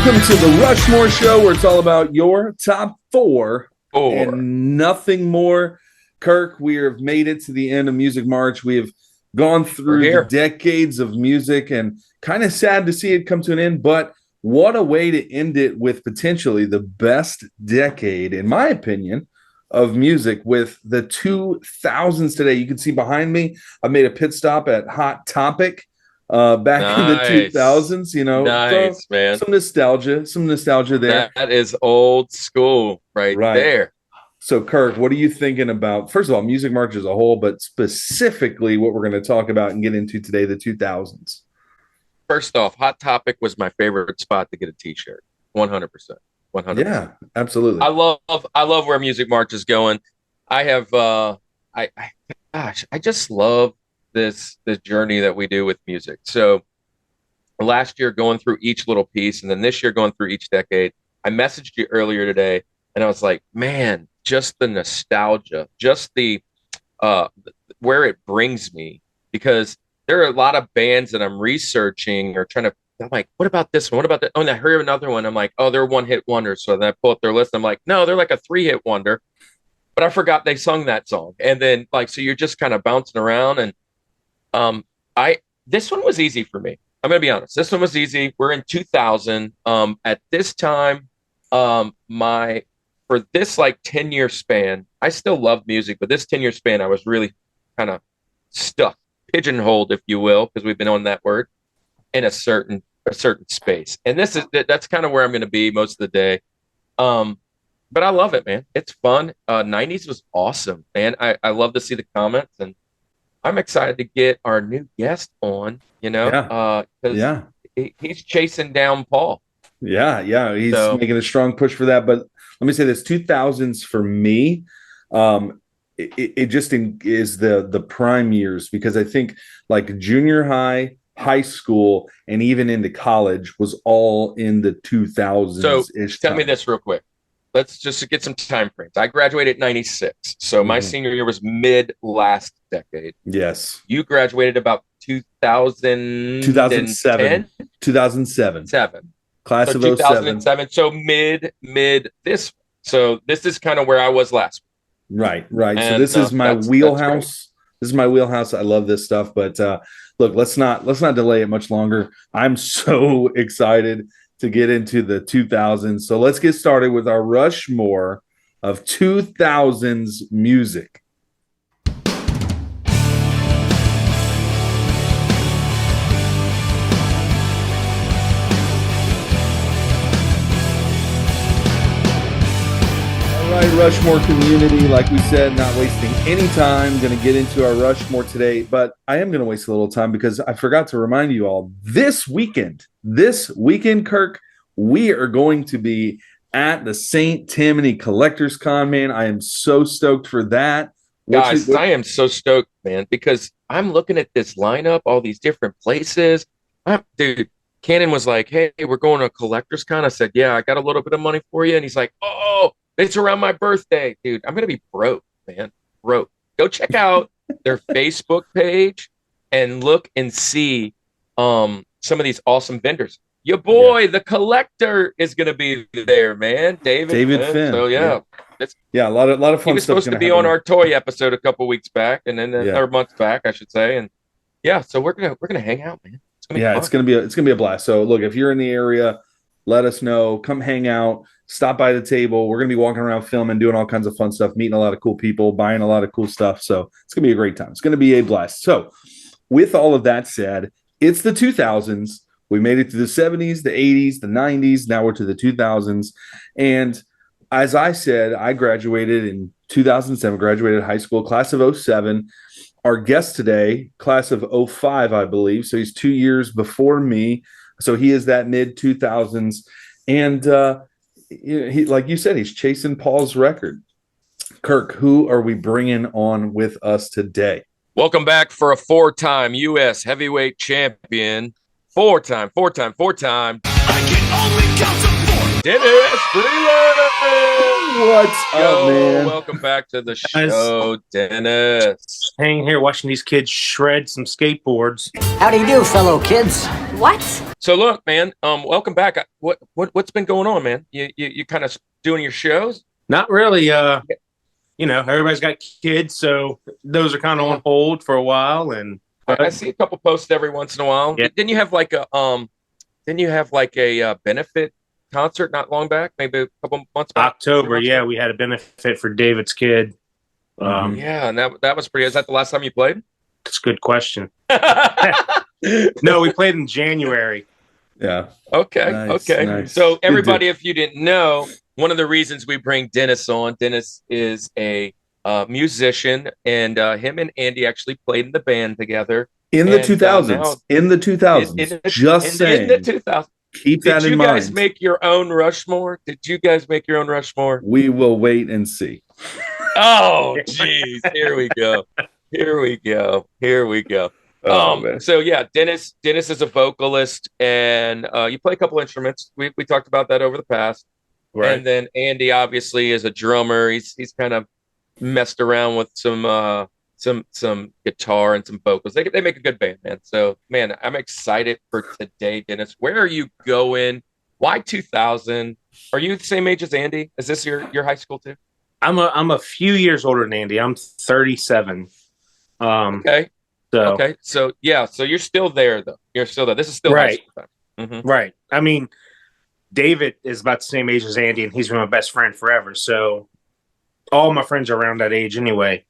Welcome to the Rushmore Show, where it's all about your top four and nothing more. Kirk, we have made it to the end of Music March. We have gone through the decades of music, and kind of sad to see it come to an end, but what a way to end it with potentially the best decade, in my opinion, of music with the 2000s today. You can see behind me, I made a pit stop at Hot Topic back in the 2000s, you know. Nice, man. Some nostalgia there. That is old school right there. So, Kirk, what are you thinking about, first of all, Music March as a whole, but specifically what we're going to talk about and get into today, the 2000s? First off, Hot Topic was my favorite spot to get a t-shirt. 100%. 100%. Yeah, absolutely. I love where Music March is going. I have I just love this journey that we do with music. So last year going through each little piece, and then this year going through each decade. I messaged you earlier today and I was like, man, just the nostalgia, just the where it brings me, because there are a lot of bands that I'm researching or trying to, I'm like, what about this one? What about that? Oh, and I heard another one. I'm like, oh, they're one-hit wonders. So then I pull up their list. I'm like, no, they're like a 3-hit wonder. But I forgot they sung that song. And then so you're just kind of bouncing around. And this one was easy for me. I'm gonna be honest. This one was easy. We're in 2000. At this time, for this like 10-year span, I still love music, but this 10-year span, I was really kind of stuck, pigeonholed, if you will, because we've been on that word, in a certain space. And that's kind of where I'm going to be most of the day. But I love it, man. It's fun. 90s was awesome, man. I love to see the comments, and I'm excited to get our new guest on, because he's chasing down Paul. Yeah. He's making a strong push for that. But let me say this, 2000s for me, it just is the prime years, because I think like junior high school, and even into college was all in the 2000s. So tell me this real quick. Let's just get some time frames. I graduated in 96. So my senior year was mid last decade. Yes. You graduated about 2007. 2007. Class of 2007. So mid this. So this is kind of where I was last. Right. And, so this is my wheelhouse. This is my wheelhouse. I love this stuff. But look, let's not delay it much longer. I'm so excited to get into the 2000s. So let's get started with our Rushmore of 2000s music. All right, Rushmore community, like we said, not wasting any time, going to get into our Rushmore today, but I am going to waste a little time because I forgot to remind you all, this weekend, Kirk, we are going to be at the St. Tammany Collectors Con, man. I am so stoked for that. Guys, I am so stoked, man, because I'm looking at this lineup, all these different places. Dude, Cannon was like, hey, we're going to a Collectors Con. I said, yeah, I got a little bit of money for you. And he's like, oh, it's around my birthday. Dude, I'm going to be broke, man. Broke. Go check out their Facebook page and look and see some of these awesome vendors. Your boy, the Collector, is going to be there, man. David Finn. So, a lot of fun stuff. He was supposed to be on our toy episode a couple weeks back, and then or months back, I should say. And so we're gonna hang out, man. It's gonna be a blast. So look, if you're in the area, let us know. Come hang out. Stop by the table. We're going to be walking around filming, doing all kinds of fun stuff, meeting a lot of cool people, buying a lot of cool stuff. So it's going to be a great time. It's going to be a blast. So with all of that said, it's the 2000s. We made it to the 70s, the 80s, the 90s. Now we're to the 2000s. And as I said, I graduated in 2007, graduated high school, class of 07. Our guest today, class of 05, I believe. So he's 2 years before me. So he is that mid 2000s. And, he, like you said, he's chasing Paul's record. Kirk, who are we bringing on with us today? Welcome back for a 4-time U.S. heavyweight champion. Four-time. I can only count to 4. Dennis Freeland. What's up, man? Welcome back to the show, Dennis. Hanging here watching these kids shred some skateboards. How do you do, fellow kids? What? So look, man, welcome back. What's been going on, man? You kind of doing your shows? Not really. You know, everybody's got kids, so those are kind of on hold for a while. And I see a couple posts every once in a while. Yeah. Didn't you have like a benefit concert not long back? Maybe a couple months back. October, yeah, we had a benefit for David's kid. Yeah, and that was pretty. Is that the last time you played? That's a good question. No, we played in January. Yeah. Okay. Nice, Okay. nice. So Good everybody, dude. if you didn't know, one of the reasons we bring Dennis on, Dennis is a musician, and him and Andy actually played in the band together In the And, 2000s. now- In the 2000s. Just saying. in the 2000s. Keep that Did in you guys mind. make your own Rushmore? Did you guys make your own Rushmore? We will wait and see. Oh, jeez. Here we go. Here we go. Here we go. Oh, man. So yeah, Dennis is a vocalist, and you play a couple instruments. We talked about that over the past. Right. And then Andy obviously is a drummer. He's kind of messed around with some guitar and some vocals. They make a good band, man. So man, I'm excited for today, Dennis. Where are you going? Why 2000? Are you the same age as Andy? Is this your high school too? I'm a few years older than Andy. I'm 37. Okay. So Okay. So yeah. So you're still there though. You're still there. This is still high Right. school time. Mhm. right. I mean, David is about the same age as Andy, and he's been my best friend forever. So all my friends are around that age anyway.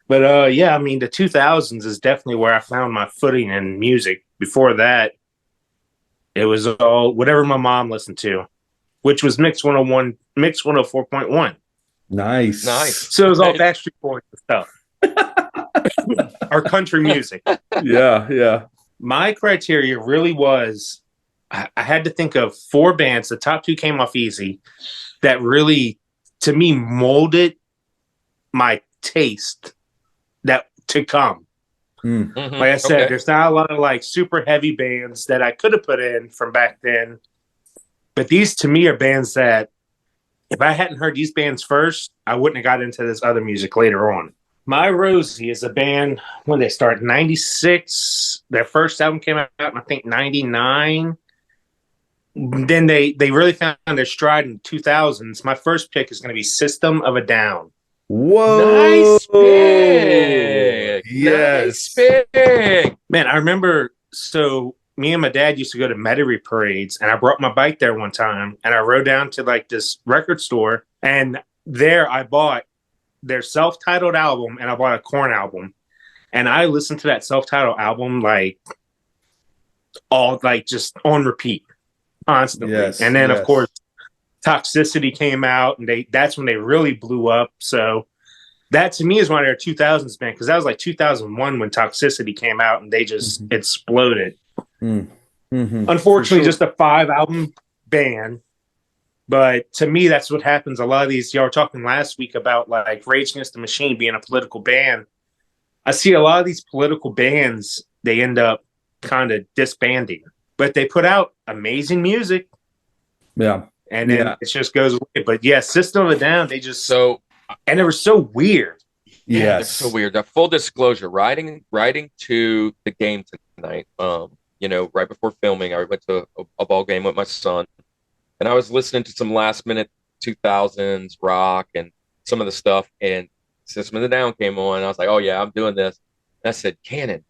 But yeah, I mean, the 2000s is definitely where I found my footing in music. Before that, it was all whatever my mom listened to, which was Mix 101, Mix 104.1. Nice. Nice. So it was all Backstreet Boys and stuff. Or country music. Yeah, yeah. My criteria really was I had to think of 4 bands. The top 2 came off easy that really, to me, molded my taste that to come. Mm. Mhm. Like I said, Okay. there's not a lot of like super heavy bands that I could have put in from back then. But these to me are bands that if I hadn't heard these bands first, I wouldn't have got into this other music later on. My Rosie is a band when they started 96. Their first album came out in I think 99. Then they really found their stride in the 2000s. My first pick is going to be System of a Down. Whoa. Nice pick. Yes. Nice pick. Man, I remember, so me and my dad used to go to Metairie parades, and I brought my bike there one time, and I rode down to like this record store, and there I bought their self-titled album, and I bought a Korn album, and I listened to that self-titled album like all like just on repeat constantly. Yes, And then yes. of course Toxicity came out, and that's when they really blew up. So that to me is one of their 2000s band, because that was like 2001 when Toxicity came out, and they just exploded. Mhm. Unfortunately, For sure. just a 5-album band. But to me, that's what happens. A lot of these, y'all were talking last week about like Rage Against the Machine being a political band. I see a lot of these political bands, they end up kind of disbanding, but they put out amazing music, Yeah. and then Yeah. it just goes away. But yeah, System of a Down, they just, So and it was so weird. yeah, Yes. that's so weird. Now, full disclosure, riding to the game tonight. Right before filming, I went to a ball game with my son, and I was listening to some last minute 2000s rock and some of the stuff, and System of a Down came on, and I was like, oh yeah, I'm doing this. And I said, Cannon,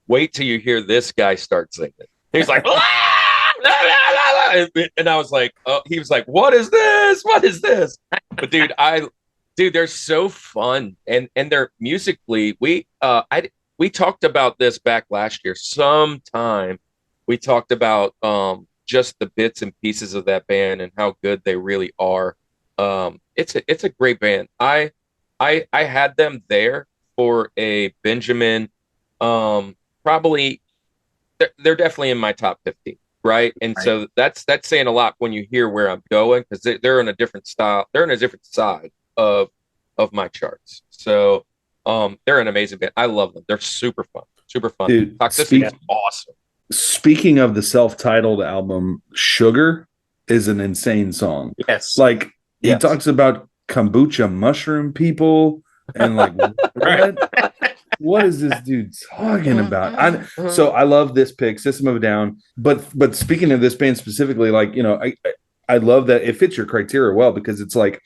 wait till you hear this guy start singing. He's like, "Ah, la, la, la, la." And I was like, oh, he was like, what is this? What is this? But dude, they're so fun, and they're musically. We talked about this back last year. Sometime we talked about just the bits and pieces of that band and how good they really are. It's a great band. I had them there for a Benjamin. Probably they're definitely in my top 15, right? And Right. so that's saying a lot when you hear where I'm going, because they're in a different style. They're in a different side of my charts. So they're an amazing band. I love them. They're super fun. Super fun. Dude, Toxicity is awesome. Speaking of the self-titled album, Sugar is an insane song. Yes. Like he Yes. talks about kombucha mushroom people and like what is this dude talking about? So I love this pick, System of a Down. But speaking of this band specifically, like, you know, I love that it fits your criteria well, because it's like,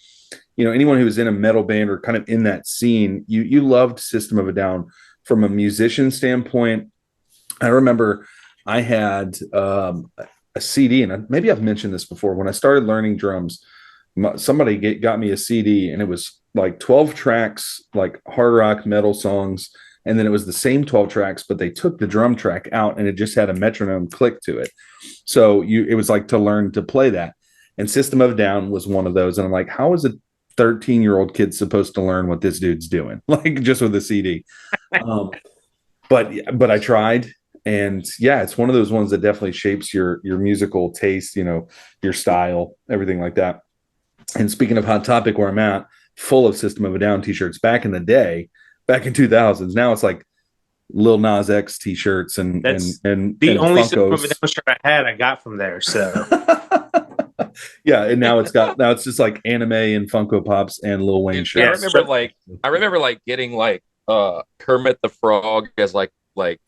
you know, anyone who was in a metal band or kind of in that scene, you loved System of a Down from a musician standpoint. I remember I had a CD, and maybe I've mentioned this before. When I started learning drums, somebody got me a CD, and it was like 12 tracks, like hard rock metal songs. And then it was the same 12 tracks, but they took the drum track out and it just had a metronome click to it. So it was like to learn to play that. And System of a Down was one of those. And I'm like, how is a 13-year-old kid supposed to learn what this dude's doing? Like, just with a CD. But I tried. And yeah, it's one of those ones that definitely shapes your musical taste, you know, your style, everything like that. And speaking of Hot Topic, where I'm at, full of System of a Down t-shirts back in the day, back in 2000s. Now it's like Lil Nas X t-shirts and the only Funkos. System of a Down shirt I had, I got from there. So yeah, and now it's just like anime and Funko Pops and Lil Wayne shirts. I remember getting like Kermit the Frog as like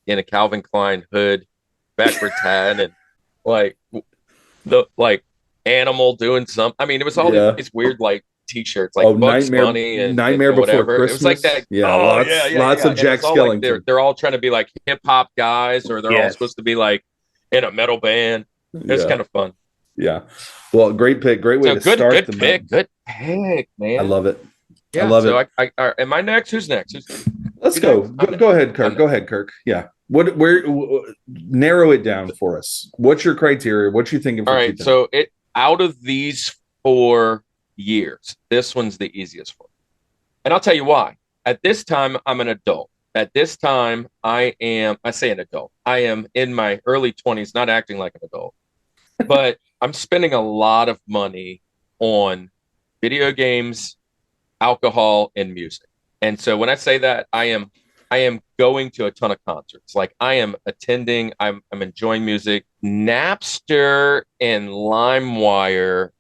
in a Calvin Klein hood, backward hat, and like the animal doing something. I mean, it was all these weird like t-shirts, like Bugs Bunny and Nightmare Before whatever. Christmas. It was like that. Yeah, lots of Jack Skellington. Like they're all trying to be like hip hop guys, or they're all supposed to be like in a metal band. It's kind of fun. Yeah. Well, great pick. Great way to start. Good pick, man. I love it. Yeah, I love it. So am I next? Who's next? Let's go. Go ahead, Kirk. Go ahead, Kirk. Yeah. Where narrow it down for us. What's your criteria? What you thinking? All right. So out of these 4 years, this one's the easiest one. And I'll tell you why. At this time, I'm an adult. At this time, I say an adult. I am in my early 20s, not acting like an adult. But I'm spending a lot of money on video games, alcohol, and music. And so when I say that, I am going to a ton of concerts. Like, I am attending, I'm enjoying music. Napster and LimeWire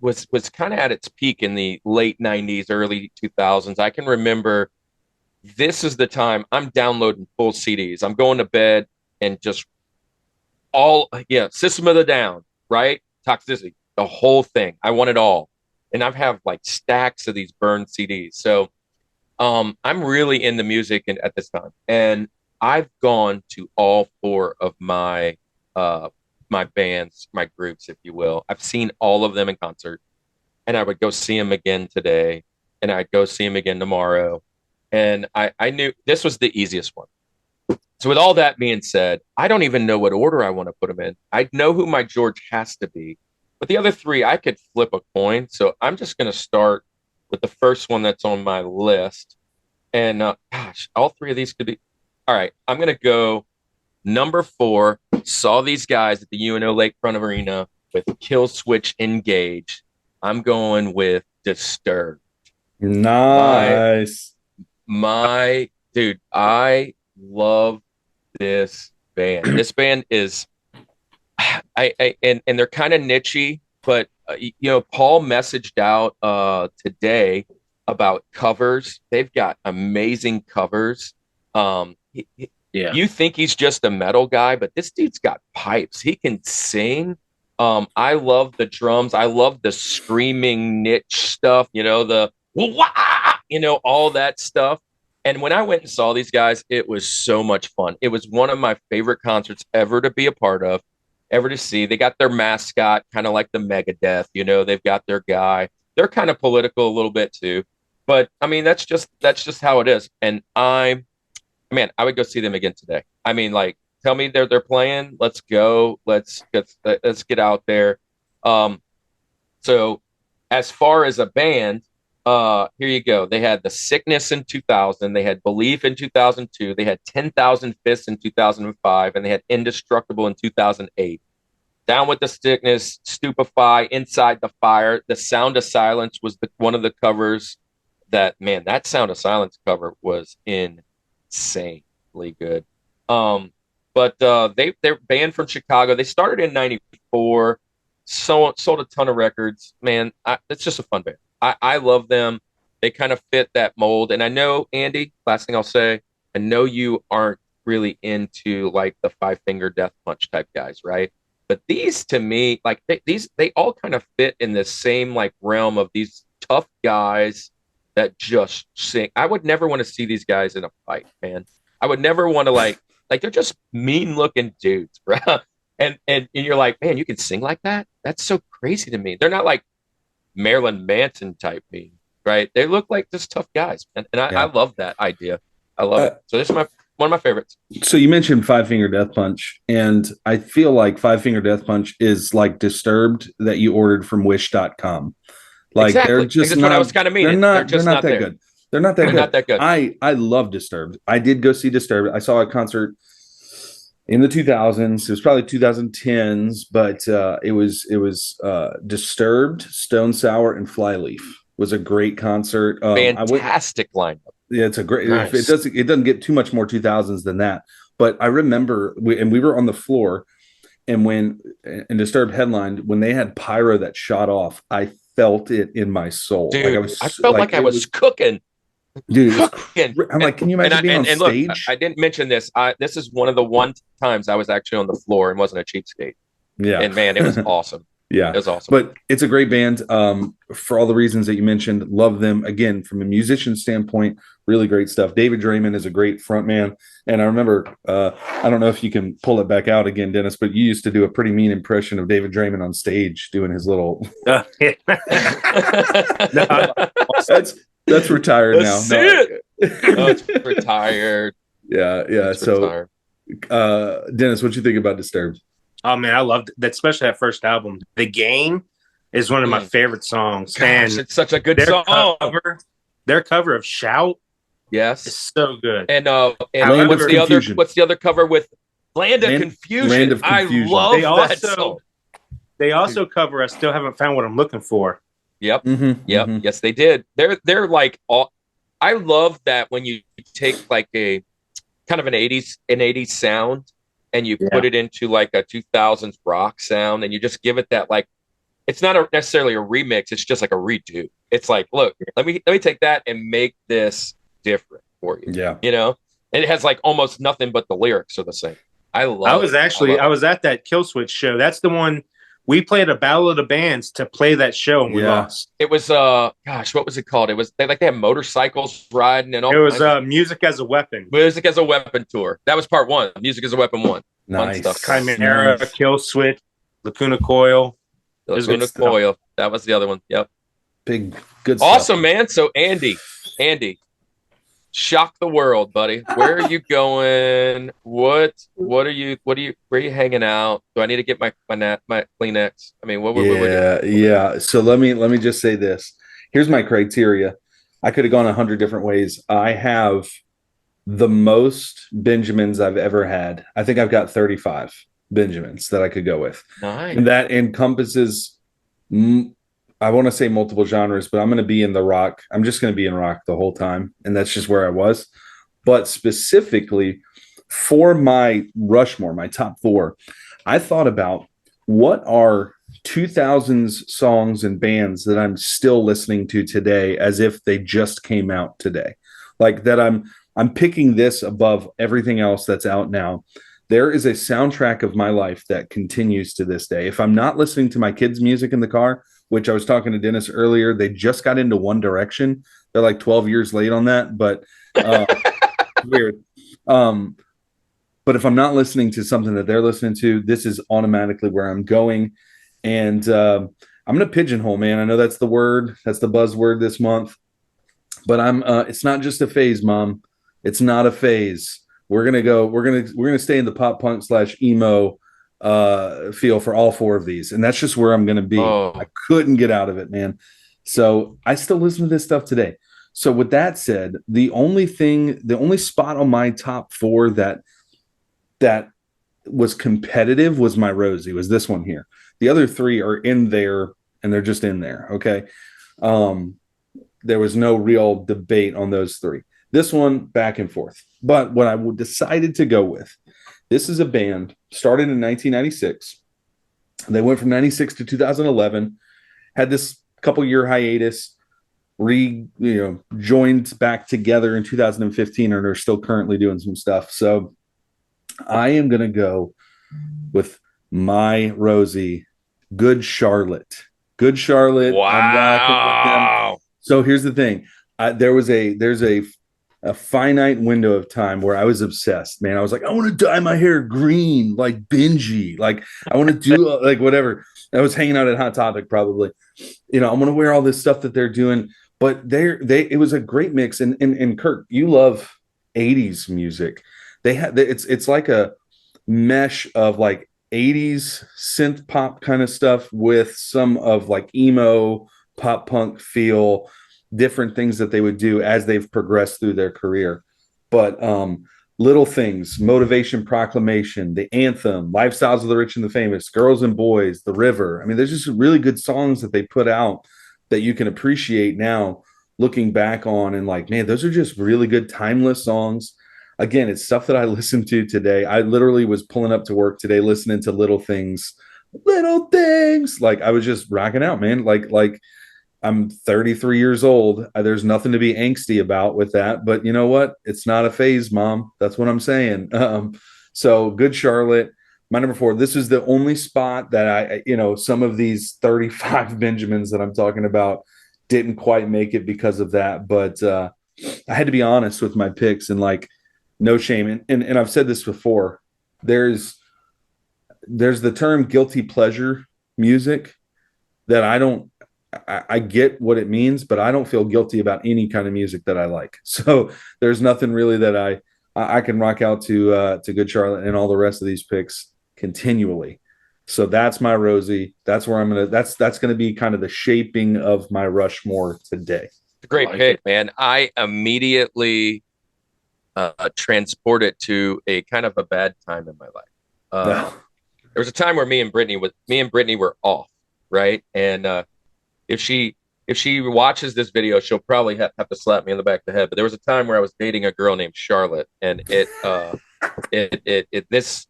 was kind of at its peak in the late 90s, early 2000s. I can remember this is the time I'm downloading full CDs. I'm going to bed and just System of the Down, right? Toxicity, the whole thing. I want it all. And I've have like stacks of these burned CDs. So I'm really into music at this time. And I've gone to all 4 of my bands, my groups, if you will. I've seen all of them in concert, and I would go see them again today, and I'd go see them again tomorrow. And I knew this was the easiest one. So with all that being said, I don't even know what order I want to put them in. I know who my George has to be, but the other 3, I could flip a coin. So I'm just going to start with the first one that's on my list. And all 3 of these could be. All right, I'm going to go number 4. Saw these guys at the UNO Lakefront Arena with Kill Switch Engage. I'm going with Disturbed. Nice. My dude, I love this band. This band is, and they're kind of nichey, but Paul messaged out today about covers. They've got amazing covers. You think he's just a metal guy, but this dude's got pipes. He can sing. I love the drums. I love the screaming niche stuff, all that stuff. And when I went and saw these guys, it was so much fun. It was one of my favorite concerts ever to be a part of, ever to see. They got their mascot, kind of like the Megadeth, they've got their guy. They're kind of political a little bit too. But I mean, that's just how it is. And I would go see them again today. I mean, like, tell me they're playing. Let's go. Let's get out there. So as far as a band, here you go. They had The Sickness in 2000. They had Belief in 2002. They had 10,000 Fists in 2005, and they had Indestructible in 2008. Down with the Sickness, Stupefy, Inside the Fire. The Sound of Silence was one of the covers. That Sound of Silence cover was insanely good. But they're banned from Chicago. They started in '94, sold a ton of records. Man, it's just a fun band. I love them. They kind of fit that mold. And I know, Andy, last thing I'll say, I know you aren't really into like the Five Finger Death Punch type guys, right? But these to me, like they all kind of fit in the same like realm of these tough guys that just sing. I would never want to see these guys in a fight, man. I would never want to like they're just mean looking dudes, bro. And you're like, man, you can sing like that? That's so crazy to me. They're not like Marilyn Manson type mean, right? They look like just tough guys, man. And I love that idea. I love it. So this is one of my favorites. So you mentioned Five Finger Death Punch, and I feel like Five Finger Death Punch is like Disturbed that you ordered from Wish.com. Like exactly. they're just that's not, what I was kind of meaning. They're not that there. good. They're not that good. Not that good. I love Disturbed. I did go see Disturbed. I saw a concert in the 2000s. It was probably 2010s, but it was Disturbed, Stone Sour, and Flyleaf. Was a great concert. Fantastic lineup. Yeah, it's a great. Nice. It doesn't get too much more 2000s than that. But I remember, we were on the floor, and when Disturbed headlined, when they had pyro that shot off, I felt it in my soul. Dude, I felt like I was cooking. Dude, I'm like, can you imagine being on stage? Look, I didn't mention this. This is one of the times I was actually on the floor and wasn't a cheapskate. Yeah, and man, it was awesome. Yeah, it was awesome. But it's a great band. For all the reasons that you mentioned, love them. Again, from a musician standpoint, really great stuff. David Draymond is a great frontman, and I remember, I don't know if you can pull it back out again, Dennis, but you used to do a pretty mean impression of David Draymond on stage doing his little. That's retired now. It's retired. Yeah. It's so, Dennis, what you think about Disturbed? Oh man, I loved that, especially that first album. The Game is one of my favorite songs. Gosh, and it's such a good song. Their cover of Shout, yes, is so good. And what's the other cover with Land of Confusion? Land of Confusion. I love that song. They also cover I Still Haven't Found What I'm Looking For. Yep. Mm-hmm, yep. Mm-hmm. Yes, they did. They're like all. I love that when you take like a kind of an 80s sound and you put it into like a 2000s rock sound and you just give it that, like, it's not necessarily a remix. It's just like a redo. It's like, look, let me take that and make this different for you. Yeah. You know, and it has like almost nothing but the lyrics are the same. I was at that Kill Switch show. That's the one. We played a Battle of the Bands to play that show, and we lost. It was what was it called? It was they had motorcycles riding and all. It was Music as a Weapon. Music as a Weapon tour. That was part 1. Music as a Weapon 1. Nice. Fun stuff. Chimera, nice. Kill Switch, Lacuna Coil. Lacuna Coil. That was the other one. Yep. Big good stuff. Awesome, man. So Andy, shock the world, buddy. Where are you going? Where are you hanging out? Do I need to get my Kleenex? I mean, what yeah. So let me just say this. Here's my criteria. I could have gone 100 different ways. I have the most Benjamins I've ever had. I think I've got 35 Benjamins that I could go with. Nice. And that encompasses, I want to say multiple genres, but I'm going to be in the rock. I'm just going to be in rock the whole time. And that's just where I was. But specifically for my Rushmore, my top 4, I thought about what are 2000s songs and bands that I'm still listening to today as if they just came out today. Like that I'm picking this above everything else that's out now. There is a soundtrack of my life that continues to this day. If I'm not listening to my kids' music in the car, which I was talking to Dennis earlier, they just got into One Direction. They're like 12 years late on that, but weird. But if I'm not listening to something that they're listening to, this is automatically where I'm going. And I'm going to pigeonhole, man. I know that's the word. That's the buzzword this month. But it's not just a phase, Mom. It's not a phase. We're gonna stay in the pop punk / emo feel for all 4 of these, and that's just where I'm gonna be. I couldn't get out of it, man. So I still listen to this stuff today. So with that said, the only spot on my top 4 that was competitive was my Rosie, was this one here. The other 3 are in there, and they're just in there. Okay. There was no real debate on those 3. This one, back and forth. But what I decided to go with, this is a band started in 1996. They went from 96 to 2011, had this couple year hiatus, joined back together in 2015 and are still currently doing some stuff. So I am going to go with my Rosie, Good Charlotte. Good Charlotte. Wow. I'm rocking with them. So here's the thing. There's a finite window of time where I was obsessed, man. I was like, I want to dye my hair green, like Benji. Like, I want to do like whatever. I was hanging out at Hot Topic probably. I want to wear all this stuff that they're doing. But it was a great mix. And Kirk, you love 80s music. It's like a mesh of like 80s synth pop kind of stuff with some of like emo pop punk feel, different things that they would do as they've progressed through their career. But Little Things, Motivation Proclamation, The Anthem, Lifestyles of the Rich and the Famous, Girls and Boys, The River. I mean, there's just really good songs that they put out that you can appreciate now looking back on, and like, man, those are just really good timeless songs. Again, it's stuff that I listened to today. I literally was pulling up to work today listening to Little Things. Like, I was just rocking out, man. Like I'm 33 years old. There's nothing to be angsty about with that, but you know what? It's not a phase, Mom. That's what I'm saying. So Good Charlotte, my number 4. This is the only spot that some of these 35 Benjamins that I'm talking about didn't quite make it because of that. But I had to be honest with my picks, and like, no shame. And I've said this before. There's the term guilty pleasure music that I get what it means, but I don't feel guilty about any kind of music that I like. So there's nothing really that I can rock out to Good Charlotte and all the rest of these picks continually. So that's my Rosie. That's where that's going to be kind of the shaping of my Rushmore today. It's a great pick, man. I immediately transported to a kind of a bad time in my life. There was a time where me and Britney were off, right? And if she watches this video, she'll probably have to slap me in the back of the head. But there was a time where I was dating a girl named Charlotte, and this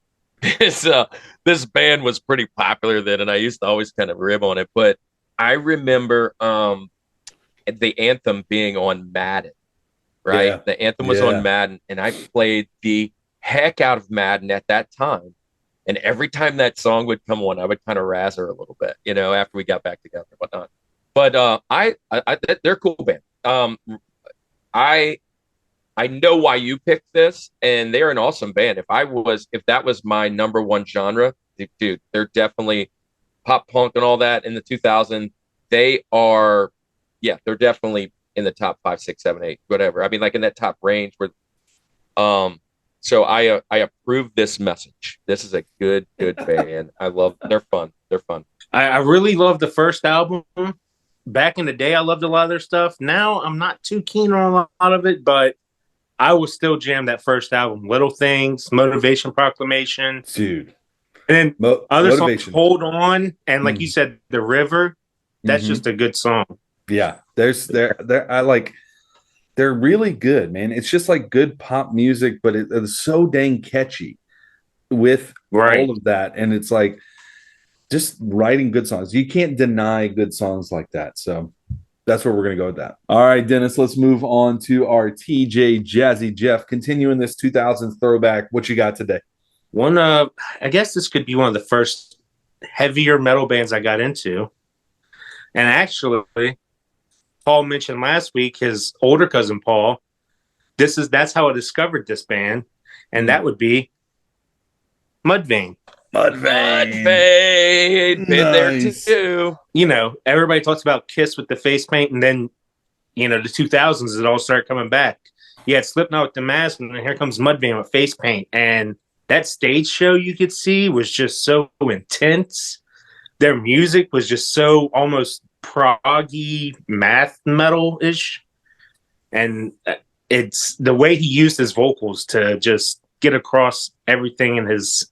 band was pretty popular then, and I used to always kind of rib on it. But I remember the anthem being on Madden, right? Yeah. The anthem was on Madden, and I played the heck out of Madden at that time. And every time that song would come on, I would kind of razz her a little bit, after we got back together and whatnot. But they're a cool band. I know why you picked this, and they're an awesome band. If that was my number one genre, dude, they're definitely pop punk and all that in the 2000s. They're definitely in the top 5, 6, 7, 8, whatever. I mean, like in that top range where, so I approve this message. This is a good band. They're fun. They're fun. I really love the first album. Back in the day, I loved a lot of their stuff. Now I'm not too keen on a lot of it, but I will still jam that first album. Little Things, Motivation Proclamation. Dude. And then other songs, Hold On, and like you said, The River. That's just a good song. Yeah. They're really good, man. It's just like good pop music, but it's so dang catchy with all of that. And it's like just writing good songs. You can't deny good songs like that. So that's where we're going to go with that. All right, Dennis, let's move on to our TJ Jazzy Jeff. Continuing this 2000s throwback. What you got today? I guess this could be one of the first heavier metal bands I got into. And actually, Paul mentioned last week his older cousin Paul. That's how I discovered this band, and that would be Mudvayne. Mudvayne. Been there too. Everybody talks about Kiss with the face paint, and then the 2000s it all started coming back. You had Slipknot with the mask, and then here comes Mudvayne with face paint, and that stage show you could see was just so intense. Their music was just so almost proggy math metal-ish, and it's the way he used his vocals to just get across everything in his.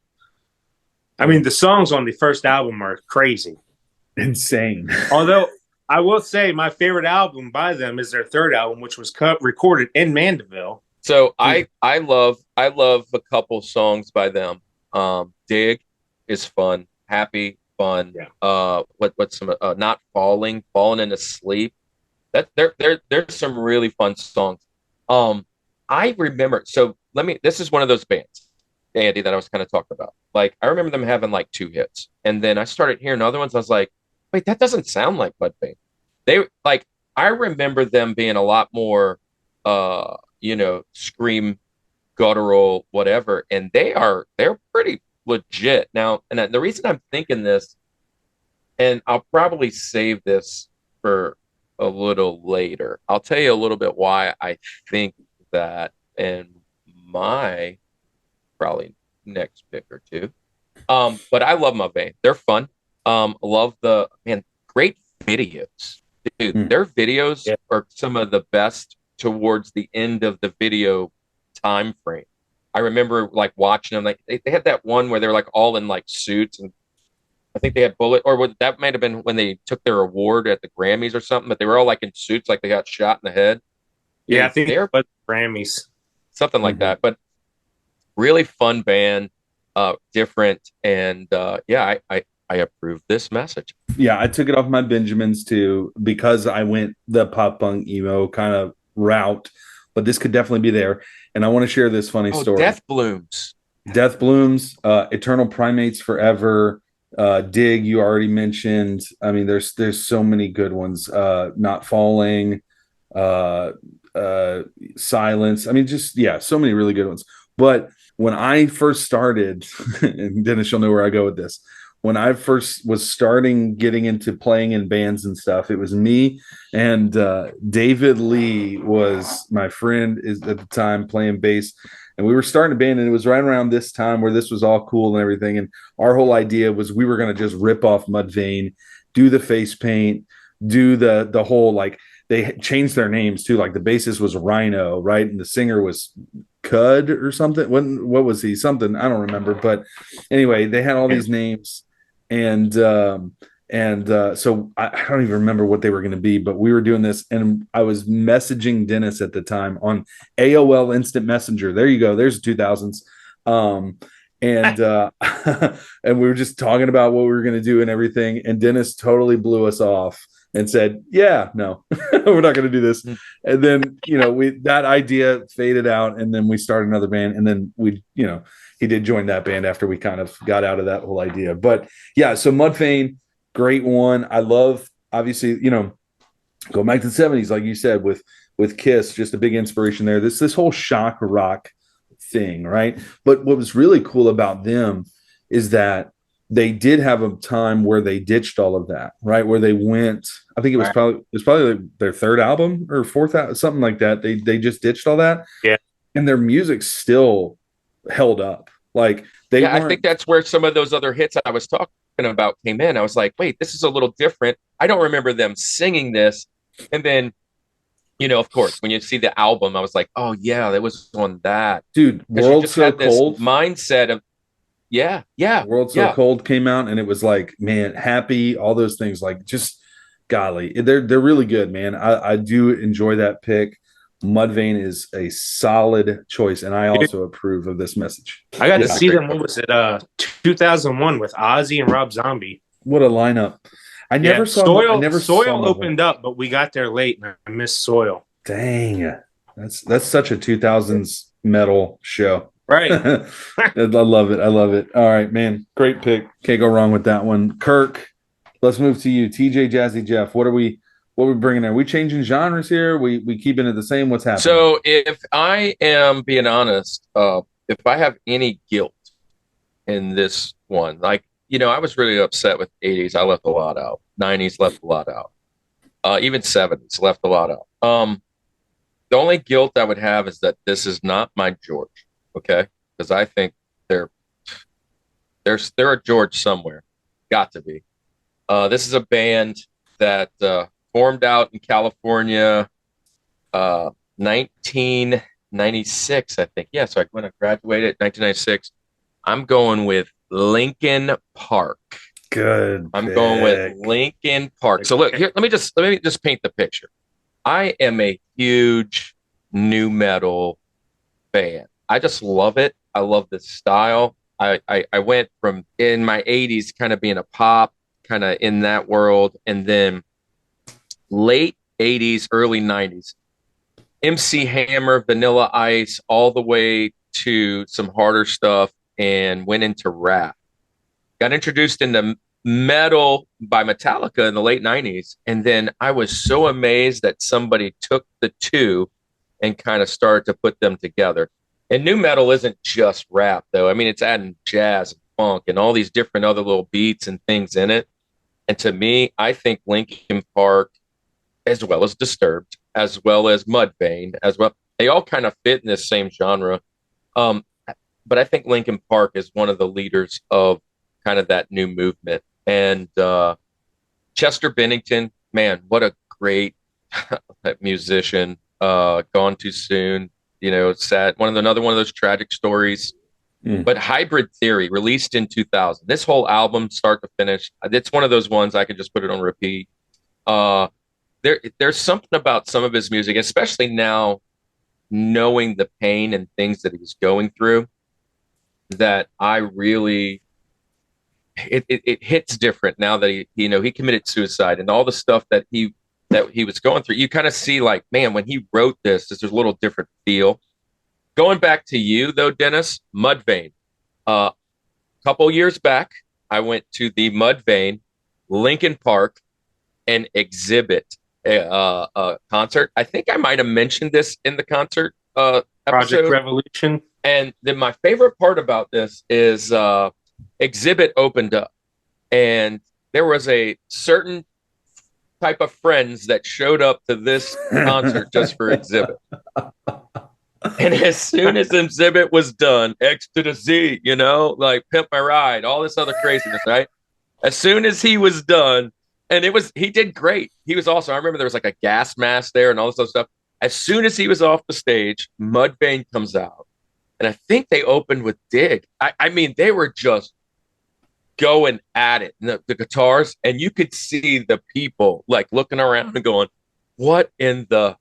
I mean, the songs on the first album are crazy, insane. Although I will say my favorite album by them is their third album, which was recorded in Mandeville. So I love a couple songs by them. Dig is fun. Happy. Fun. Yeah. What's some Not Falling into Sleep. There's some really fun songs. I remember. So this is one of those bands, Andy, that I was kind of talking about. Like I remember them having like 2 hits, and then I started hearing other ones. I was like, wait, that doesn't sound like Mudvayne. They like I remember them being a lot more, scream, guttural, whatever, and they're pretty legit now. And the reason I'm thinking this, and I'll probably save this for a little later. I'll tell you a little bit why I think that, and my probably next pick or two. But I love Mudvayne. They're fun. Love great videos. Dude, their videos are some of the best towards the end of the video time frame. I remember like watching them. Like they had that one where they're like all in like suits, and I think they had that might have been when they took their award at the Grammys or something. But they were all like in suits, like they got shot in the head. Yeah, I think they're Grammys, something like that. But really fun band, different, and I approve this message. Yeah, I took it off my Benjamins too because I went the pop punk emo kind of route, but this could definitely be there. And I want to share this funny story. Death Blooms, Eternal Primates Forever, Dig. You already mentioned. I mean, there's so many good ones. Not Falling, Silence. I mean, so many really good ones. But when I first started, and Dennis, you'll know where I go with this. When I first was getting into playing in bands and stuff, it was me and David Lee was my friend at the time playing bass. And we were starting a band, and it was right around this time where this was all cool and everything. And our whole idea was we were going to just rip off Mudvayne, do the face paint, do the whole, like, they changed their names too. Like the bassist was Rhino, right? And the singer was Cud or something. What was he? Something, I don't remember. But anyway, they had all these names. And so I don't even remember what they were going to be, but we were doing this, and I was messaging Dennis at the time on AOL Instant Messenger. There you go. There's 2000s. And we were just talking about what we were going to do and everything. And Dennis totally blew us off and said, yeah, no, we're not going to do this. And then, that idea faded out, and then we started another band, and then he did join that band after we kind of got out of that whole idea. But yeah, so Mudvayne, great one. I love, obviously, go back to the 70s, like you said, with Kiss, just a big inspiration there. This whole shock rock thing, right? But what was really cool about them is that they did have a time where they ditched all of that, right? Where they went, I think it was probably like their third album or fourth album, something like that. They just ditched all that. Yeah. And their music still held up. Like I think that's where some of those other hits I was talking about came in. I was like, wait, this is a little different. I don't remember them singing this. And then, of course, when you see the album, I was like, oh yeah, that was on that. Dude, World So Cold mindset of World So Cold came out, and it was like, man, Happy, all those things, like, just golly, they're really good, man. I do enjoy that pick. Mudvayne is a solid choice, and I also approve of this message. I got to see them. What was it? 2001 with Ozzy and Rob Zombie. What a lineup! I never saw Soil opened up, but we got there late, and I missed Soil. Dang, that's such a 2000s metal show. Right. I love it. All right, man. Great pick. Can't go wrong with that one. Kirk, let's move to you. TJ, Jazzy, Jeff, what are we bringing there? Are we changing genres here? We keeping it the same? What's happening? So if I am being honest, if I have any guilt in this one, like, I was really upset with 80s. I left a lot out. 90s left a lot out. Even 70s left a lot out. The only guilt I would have is that this is not my George. Okay, because I think they're a George somewhere, got to be. This is a band that formed out in California, 1996, I think. Yeah, so when I graduated, 1996. I'm going with Linkin Park. Good. I'm going with Linkin Park. So look here, let me just paint the picture. I am a huge nu metal fan. I just love it. I love this style. I went from in my 80s kind of being a pop, kind of in that world. And then late 80s, early 90s. MC Hammer, Vanilla Ice, all the way to some harder stuff, and went into rap. Got introduced into metal by Metallica in the late 90s. And then I was so amazed that somebody took the two and kind of started to put them together. And new metal isn't just rap, though. I mean, it's adding jazz and funk and all these different other little beats and things in it. And to me, I think Linkin Park, as well as Disturbed, as well as Mudvayne, as well, they all kind of fit in this same genre. But I think Linkin Park is one of the leaders of kind of that new movement. And Chester Bennington, man, what a great musician. Gone too soon. You know, sad. Another one of those tragic stories. But Hybrid Theory, released in 2000. This whole album, start to finish, it's one of those ones I could just put it on repeat. There's something about some of his music, especially now, knowing the pain and things that he was going through, that I really, it hits different now that he committed suicide and all the stuff that he was going through. You kind of see, like, man, when he wrote this, there's a little different feel. Going back to you though, Dennis, Mudvayne. A couple years back, I went to the Mudvayne, Linkin Park, and Exhibit concert. I think I might have mentioned this in the concert episode. Project Revolution. And then my favorite part about this is Exhibit opened up, and there was a certain type of friends that showed up to this concert just for Exhibit. And as soon as Exhibit was done, X to the Z, like Pimp My Ride, all this other craziness, right? As soon as he was done, and he did great. He was also, I remember there was like a gas mask there and all this other stuff. As soon as he was off the stage, Mudvayne comes out. And I think they opened with Dig. I mean, they were just going at it, the guitars, and you could see the people like looking around and going, what in the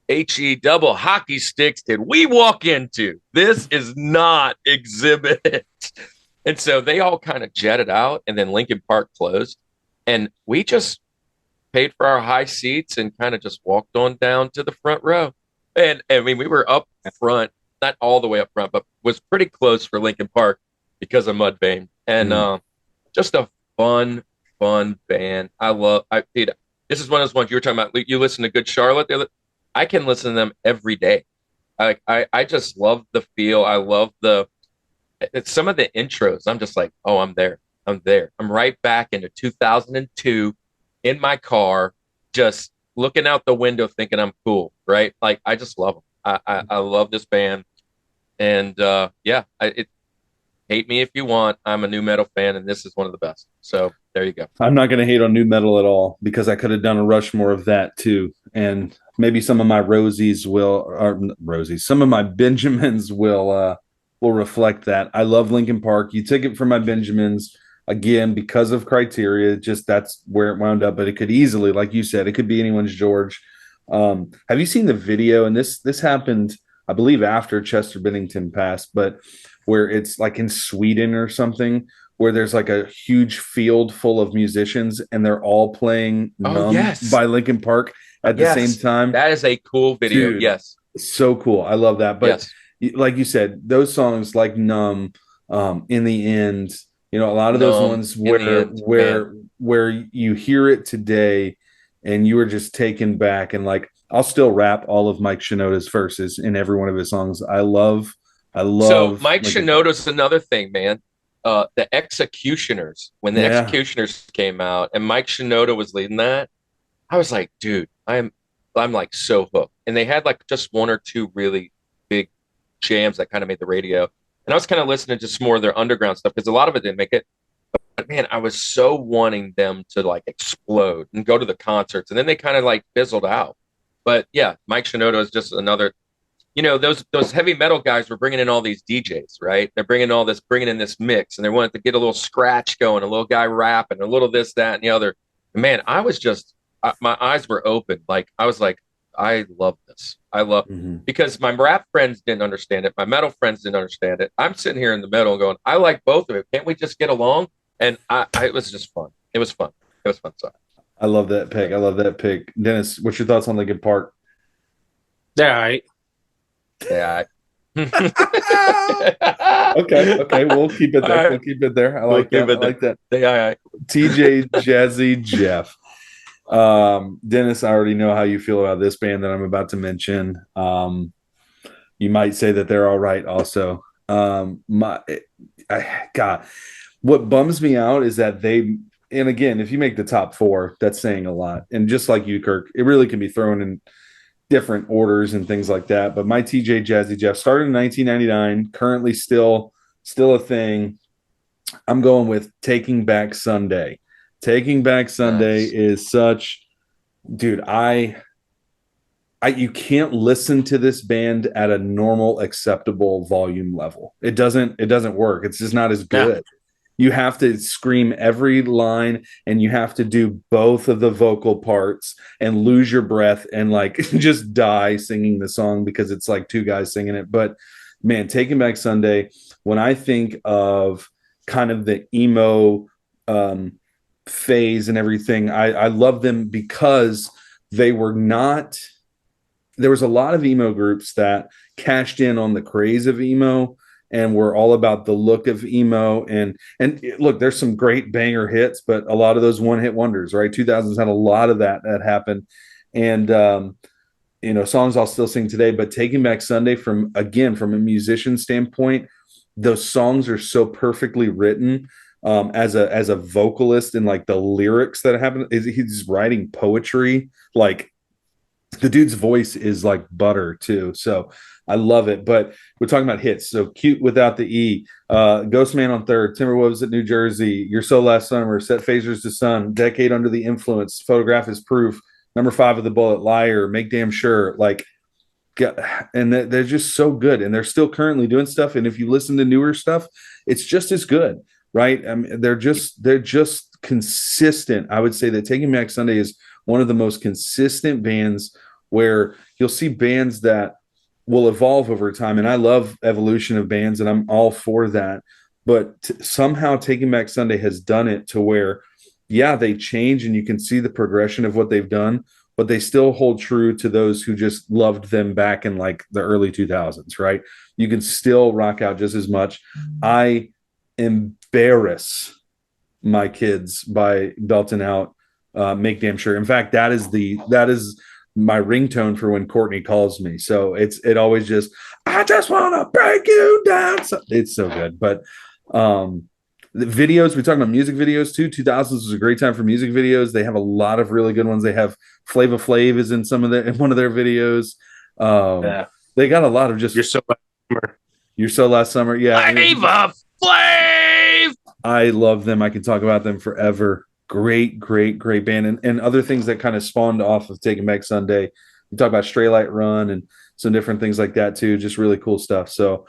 HE double hockey sticks did we walk into? This is not Exhibit. And so they all kind of jetted out, and then Linkin Park closed, and we just paid for our high seats and kind of just walked on down to the front row. And I mean, we were up front, not all the way up front, but was pretty close for Linkin Park because of Mudvayne. And just a fun band. Dude, this is one of those ones you were talking about. You listen to Good Charlotte. I can listen to them every day. I just love the feel. I love some of the intros. I'm just like, oh, I'm there. I'm right back into 2002 in my car, just looking out the window thinking I'm cool, right? Like, I just love them. I love this band. And hate me if you want. I'm a new metal fan, and this is one of the best. So there you go. I'm not going to hate on new metal at all, because I could have done a Rushmore of that too. And maybe some of my some of my Benjamins will reflect that. I love Linkin Park. You took it from my Benjamins again because of criteria. Just that's where it wound up. But it could easily, like you said, it could be anyone's George. Have you seen the video? And this happened, I believe, after Chester Bennington passed, but where it's like in Sweden or something, where there's like a huge field full of musicians and they're all playing Numb by Linkin Park at the same time. That is a cool video. Dude, yes. So cool. I love that. But like you said, those songs like Numb, In the End, a lot of those ones where you hear it today and you are just taken back, and like, I'll still rap all of Mike Shinoda's verses in every one of his songs. I love. So Mike Shinoda's another thing, man. The Executioners, when the Executioners came out and Mike Shinoda was leading that, I was like, dude, I'm like so hooked. And they had like just one or two really big jams that kind of made the radio. And I was kind of listening to some more of their underground stuff because a lot of it didn't make it. But man, I was so wanting them to like explode and go to the concerts. And then they kind of like fizzled out. But yeah, Mike Shinoda is just another. Those heavy metal guys were bringing in all these DJs, right? They're bringing in this mix, and they wanted to get a little scratch going, a little guy rapping, a little this, that, and the other. And man, I was just, my eyes were open. Like, I was like, I love this. Because my rap friends didn't understand it. My metal friends didn't understand it. I'm sitting here in the middle going, I like both of it. Can't we just get along? And it was just fun. It was fun. Sorry. I love that pick. I love that pick. Dennis, what's your thoughts on Linkin Park? They're all right. Yeah. Okay, we'll keep it there. All right. We'll keep it there. I We'll like keep that. I it there. like that. They all right. TJ, Jazzy, Jeff. Dennis, I already know how you feel about this band that I'm about to mention. You might say that they're all right also. God, what bums me out is that and again, if you make the top four, that's saying a lot. And just like you, Kirk, it really can be thrown in different orders and things like that. But my TJ Jazzy Jeff started in 1999, currently still a thing. I'm going with Taking Back Sunday. Taking Back Sunday is such, dude. You can't listen to this band at a normal, acceptable volume level. It doesn't work. It's just not as good. No. You have to scream every line, and you have to do both of the vocal parts and lose your breath and like just die singing the song because it's like two guys singing it. But man, Taking Back Sunday, when I think of kind of the emo phase and everything, I love them because they were not. There was a lot of emo groups that cashed in on the craze of emo and were all about the look of emo. And look, there's some great banger hits, but a lot of those one-hit wonders, right? 2000s had a lot of that happened. And songs I'll still sing today, but Taking Back Sunday, from a musician standpoint, those songs are so perfectly written. As a vocalist, and like the lyrics that happen, he's writing poetry. Like, the dude's voice is like butter too. So I love it. But we're talking about hits. So Cute Without the E, Ghost Man on Third, Timberwolves at New Jersey, You're So Last Summer, Set Phasers to Sun, Decade Under the Influence, Photograph is Proof, Number 5 of the Bullet, Liar, Make Damn Sure. Like, and they're just so good. And they're still currently doing stuff. And if you listen to newer stuff, it's just as good, right? I mean, they're just consistent. I would say that Taking Back Sunday is one of the most consistent bands, where you'll see bands that will evolve over time. And I love evolution of bands, and I'm all for that. But somehow Taking Back Sunday has done it to where, yeah, they change and you can see the progression of what they've done, but they still hold true to those who just loved them back in like the early 2000s, right? You can still rock out just as much. I embarrass my kids by belting out Make Damn Sure. In fact, that is my ringtone for when Courtney calls me. So it always just, I just want to break you down. So, it's so good. But the videos, we talk about music videos too. 2000s was a great time for music videos. They have a lot of really good ones. They have Flava Flav is in one of their videos. They got a lot of just You're So Last Summer. Yeah. Flava Flav. I love them. I can talk about them forever. Great band, and other things that kind of spawned off of Taking Back Sunday. We talk about Stray Light Run and some different things like that too. Just really cool stuff. So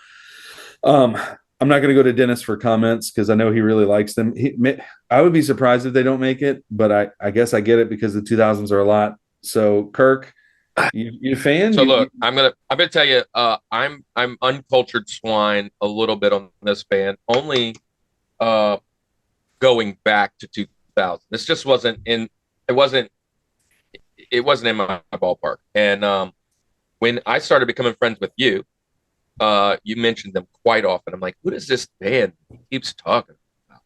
I'm not going to go to Dennis for comments because I know he really likes them. I would be surprised if they don't make it, but I guess I get it because the 2000s are a lot. So Kirk, you a fan? So look, I'm gonna tell you, I'm uncultured swine a little bit on this band, only going back to 2000. This just wasn't in my ballpark. And when I started becoming friends with you, you mentioned them quite often. I'm like, who does this band he keeps talking about?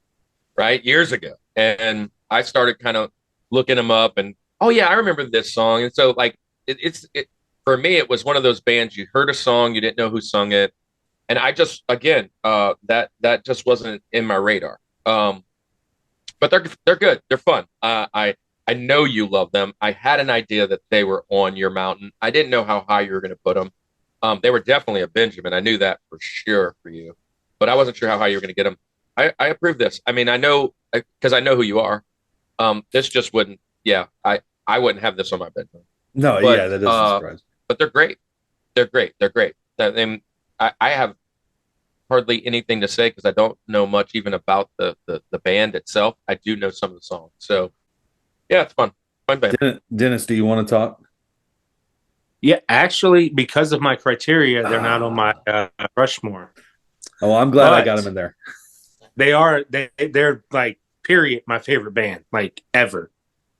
Right? Years ago. And I started kind of looking them up, and oh yeah, I remember this song. And so like for me, it was one of those bands, you heard a song, you didn't know who sung it. And I just, again, that just wasn't in my radar. But they're good. They're fun. I know you love them. I had an idea that they were on your mountain. I didn't know how high you were going to put them. They were definitely a Benjamin. I knew that for sure for you, but I wasn't sure how high you were going to get them. I approve this. I mean, I know because I know who you are. This just wouldn't. Yeah, I wouldn't have this on my Benjamin. No, but, yeah, that doesn't surprise me. But they're great. They're great. I have hardly anything to say because I don't know much even about the band itself. I do know some of the songs. So yeah, it's fun band. Dennis, do you want to talk? Yeah, actually, because of my criteria, they're not on my Rushmore. Oh, I'm glad I got them in there. They're like, period, my favorite band, like ever.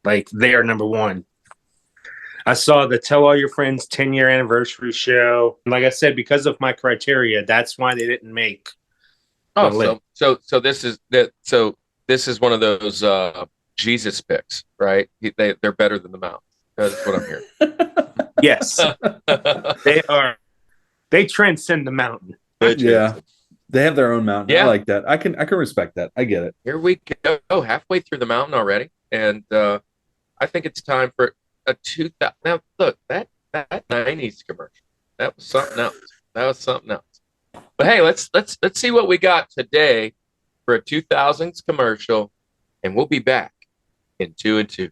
Like, they are number one. I saw the Tell All Your Friends 10-year anniversary show. Like I said, because of my criteria, that's why they didn't make. Oh, so this is that. So this is one of those Jesus picks, right? They're better than the Mountain. That's what I'm hearing. Yes, they are. They transcend the Mountain. Yeah, they have their own mountain. Yeah. I like that. I can respect that. I get it. Here we go, halfway through the mountain already, and I think it's time for a 2000. Now look, that 90s commercial. That was something else. But hey, let's see what we got today for a 2000s commercial, and we'll be back in 2 and 2.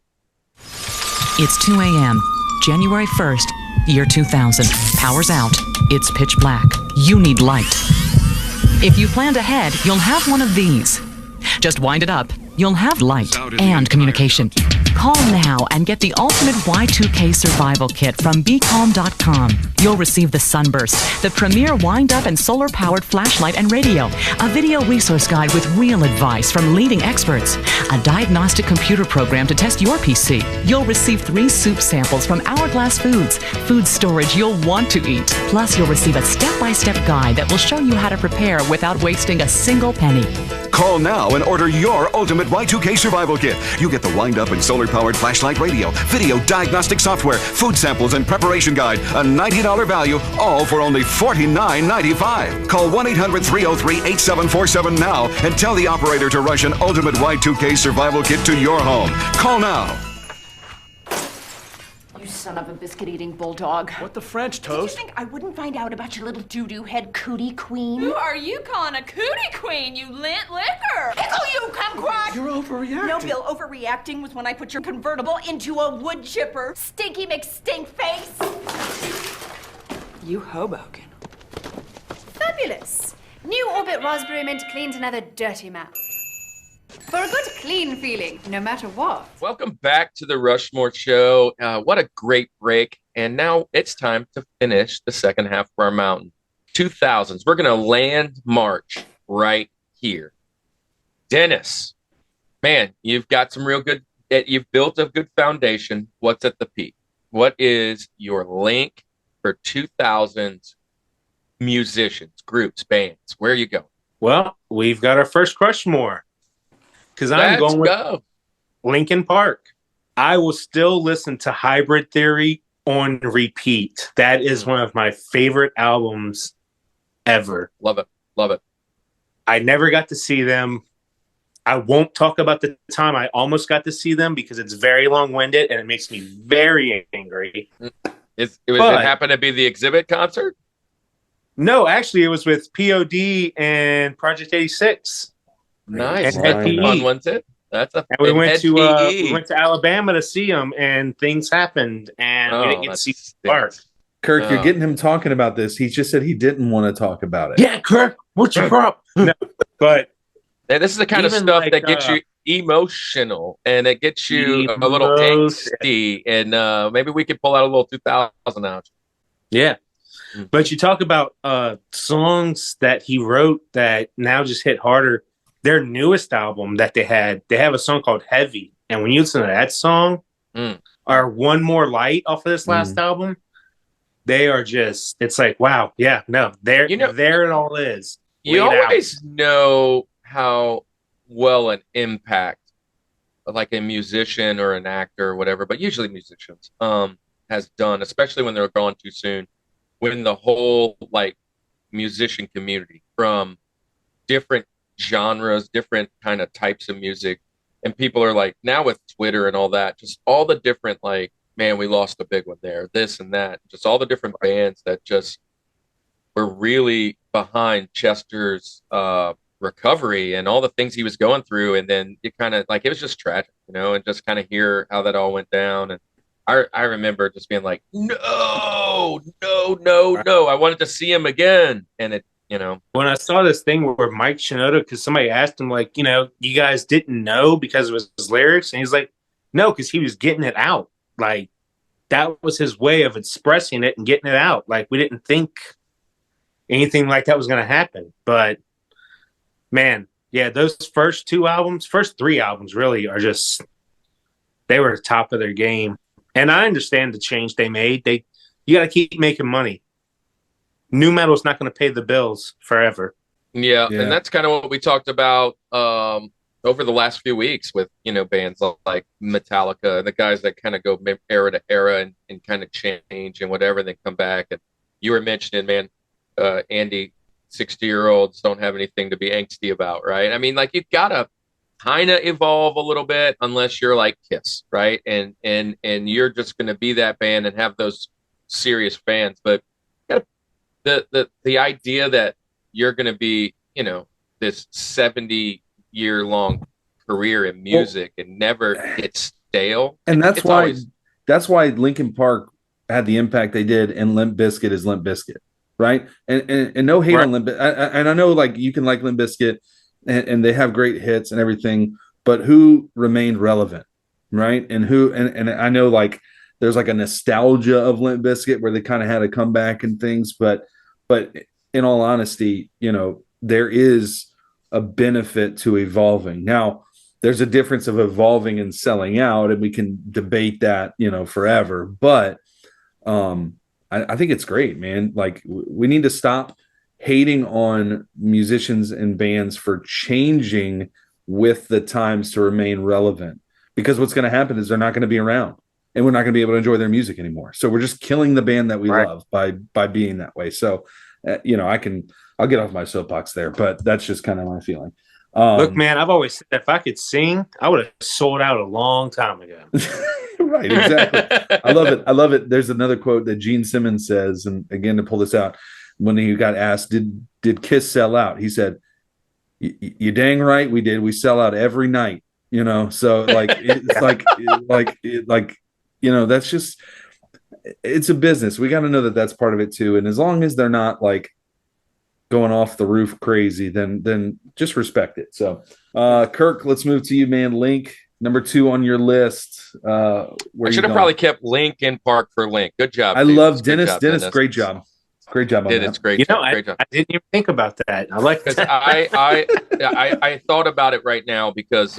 It's 2 a.m., January 1st, year 2000. Power's out. It's pitch black. You need light. If you planned ahead, you'll have one of these. Just wind it up. You'll have light and communication. Call now and get the ultimate Y2K survival kit from BeCalm.com. You'll receive the Sunburst, the premier wind-up and solar-powered flashlight and radio, a video resource guide with real advice from leading experts, a diagnostic computer program to test your PC. You'll receive 3 soup samples from Hourglass Foods, food storage you'll want to eat. Plus, you'll receive a step-by-step guide that will show you how to prepare without wasting a single penny. Call now and order your ultimate Y2K survival kit. You get the wind-up and solar-powered flashlight radio, video diagnostic software, food samples, and preparation guide. A $90 value, all for only $49.95. Call 1-800-303-8747 now and tell the operator to rush an ultimate Y2K survival kit to your home. Call now. You son of a biscuit-eating bulldog. What the French Did you toast? think I wouldn't find out about your little doo-doo head cootie queen? Who are you calling a cootie queen, you lint liquor? Pickle you, kumquat! You're overreacting. No, Bill, overreacting was when I put your convertible into a wood chipper. Stinky McStink face. You Hoboken. Fabulous. New Orbit Raspberry Mint cleans another dirty mouth. For a good, clean feeling, no matter what. Welcome back to the Rushmore Show. What a great break. And now it's time to finish the second half of our mountain. 2000s. We're going to land March right here. Dennis, man, you've got some real good, you've built a good foundation. What's at the peak? What is your link for 2000s musicians, groups, bands? Where are you going? Well, we've got our first Rushmore. Because I'm going with Linkin Park. I will still listen to Hybrid Theory on repeat. That is one of my favorite albums ever. Love it. Love it. I never got to see them. I won't talk about the time I almost got to see them because it's very long-winded and it makes me very angry. It happened to be the Exhibit concert? No, actually, it was with POD and Project 86. Nice. And That's a fun one, too. We went to Alabama to see them, and things happened, and we didn't get to see Park. Kirk, you're getting him talking about this. He just said he didn't want to talk about it. Yeah, Kirk, what's your problem? No, but this is the kind of stuff that gets you emotional, and it gets you a little angsty, and maybe we could pull out a little 2000 out. Yeah. But you talk about songs that he wrote that now just hit harder. Their newest album that they have a song called Heavy. And when you listen to that song or One More Light off of this last album, they are just, it's like, wow, yeah, no, there it all is. You always know how well an impact, like a musician or an actor or whatever, but usually musicians, has done, especially when they're gone too soon, when the whole like musician community from different genres, different kind of types of music, and people are like, now with Twitter and all that, just all the different, like, man, we lost a big one there, this and that, just all the different bands that just were really behind Chester's recovery and all the things he was going through. And then it kind of like, it was just tragic, and just kind of hear how that all went down. And I remember just being like, no, I wanted to see him again. And it, when I saw this thing where Mike Shinoda, because somebody asked him, like, you guys didn't know because it was his lyrics, and he's like, no, because he was getting it out. Like, that was his way of expressing it and getting it out. Like, we didn't think anything like that was going to happen. But man, yeah, those first 3 albums really are just they were top of their game. And I understand the change they made. You got to keep making money. New metal's not going to pay the bills forever. Yeah, and that's kind of what we talked about over the last few weeks with, bands like Metallica, the guys that kind of go era to era and kind of change and whatever, then come back. And you were mentioning, man, Andy, 60-year-olds don't have anything to be angsty about, right? I mean, like, you've got to kind of evolve a little bit unless you're like Kiss, right? And you're just going to be that band and have those serious fans. But the idea that you're going to be, this 70-year-long career in music and never get stale. And that's why Linkin Park had the impact they did, and Limp Bizkit is Limp Bizkit, right? And no hate on Limp Bizkit. And I know, like, you can like Limp Bizkit and they have great hits and everything, but who remained relevant, right? And I know, like, there's like a nostalgia of Limp Bizkit where they kind of had a comeback and things, but in all honesty, there is a benefit to evolving. Now, there's a difference of evolving and selling out, and we can debate that, forever. But I think it's great, man. Like, we need to stop hating on musicians and bands for changing with the times to remain relevant, because what's going to happen is they're not going to be around, and we're not going to be able to enjoy their music anymore. So we're just killing the band that we love by being that way. So, I'll get off my soapbox there, but that's just kind of my feeling. Look, man, I've always said if I could sing, I would have sold out a long time ago. Right, exactly. I love it. There's another quote that Gene Simmons says, and again, to pull this out, when he got asked, did Kiss sell out? He said, "You dang right we did. We sell out every night." So like it's like that's just, it's a business. We got to know that that's part of it too. And as long as they're not like going off the roof crazy, then just respect it. So, Kirk, let's move to you, man. Link, number 2 on your list. I should have probably kept Linkin Park for Link. Good job. I love Dennis. Dennis, great job. Great job on that. It's great. Great job. I didn't even think about that. I like that. I thought about it right now because,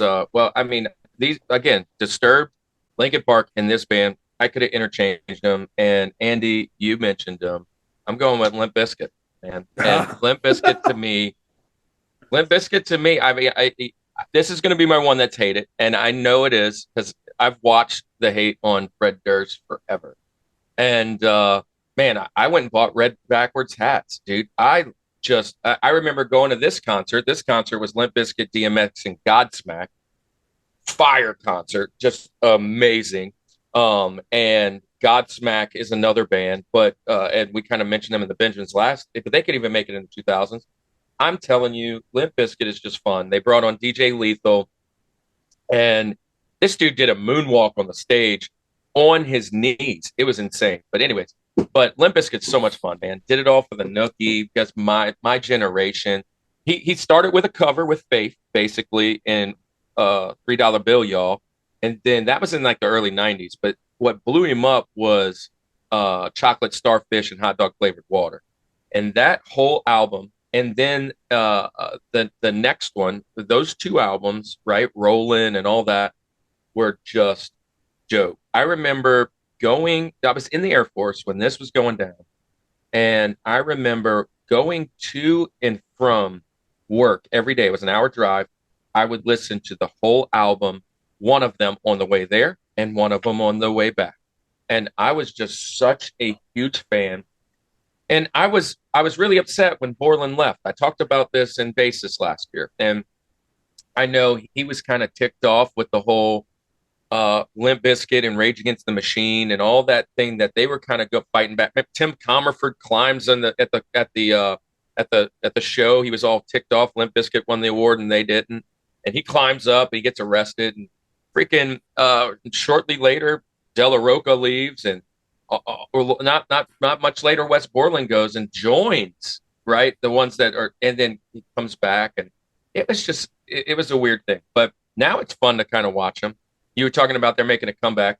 these, again, Disturbed, Linkin Park, and this band, I could have interchanged them. And Andy, you mentioned them. I'm going with Limp Bizkit, man. And Limp Bizkit to me, I mean, this is going to be my one that's hated, and I know it is because I've watched the hate on Fred Durst forever. And man, I went and bought red backwards hats, dude. I remember going to this concert. This concert was Limp Bizkit, DMX, and Godsmack. Fire concert, just amazing. And Godsmack is another band, but and we kind of mentioned them in the Benjamins last, but they could even make it in the 2000s. I'm telling you, Limp Bizkit is just fun. They brought on DJ Lethal, and this dude did a moonwalk on the stage on his knees. It was insane. But anyways, Limp Bizkit's so much fun, man. Did it all for the Nookie, because my generation. He started with a cover with Faith, basically, in $3 Bill, y'all. And then that was in like the early 90s. But what blew him up was Chocolate Starfish and Hot Dog Flavored Water. And that whole album, and then the next one, those 2 albums, right, Rollin' and all that, were just dope. I remember I was in the Air Force when this was going down. And I remember going to and from work every day. It was an hour drive. I would listen to the whole album, one of them on the way there and one of them on the way back. And I was just such a huge fan. And I was really upset when Borland left. I talked about this in Basis last year. And I know he was kind of ticked off with the whole Limp Bizkit and Rage Against the Machine and all that thing that they were kind of fighting back. Tim Comerford climbs at the show. He was all ticked off. Limp Bizkit won the award and they didn't. And he climbs up and he gets arrested, and freaking shortly later, De La Roca leaves, and not much later, Wes Borland goes and joins, right? The ones that are, and then he comes back, and it was a weird thing. But now it's fun to kind of watch him. You were talking about they're making a comeback.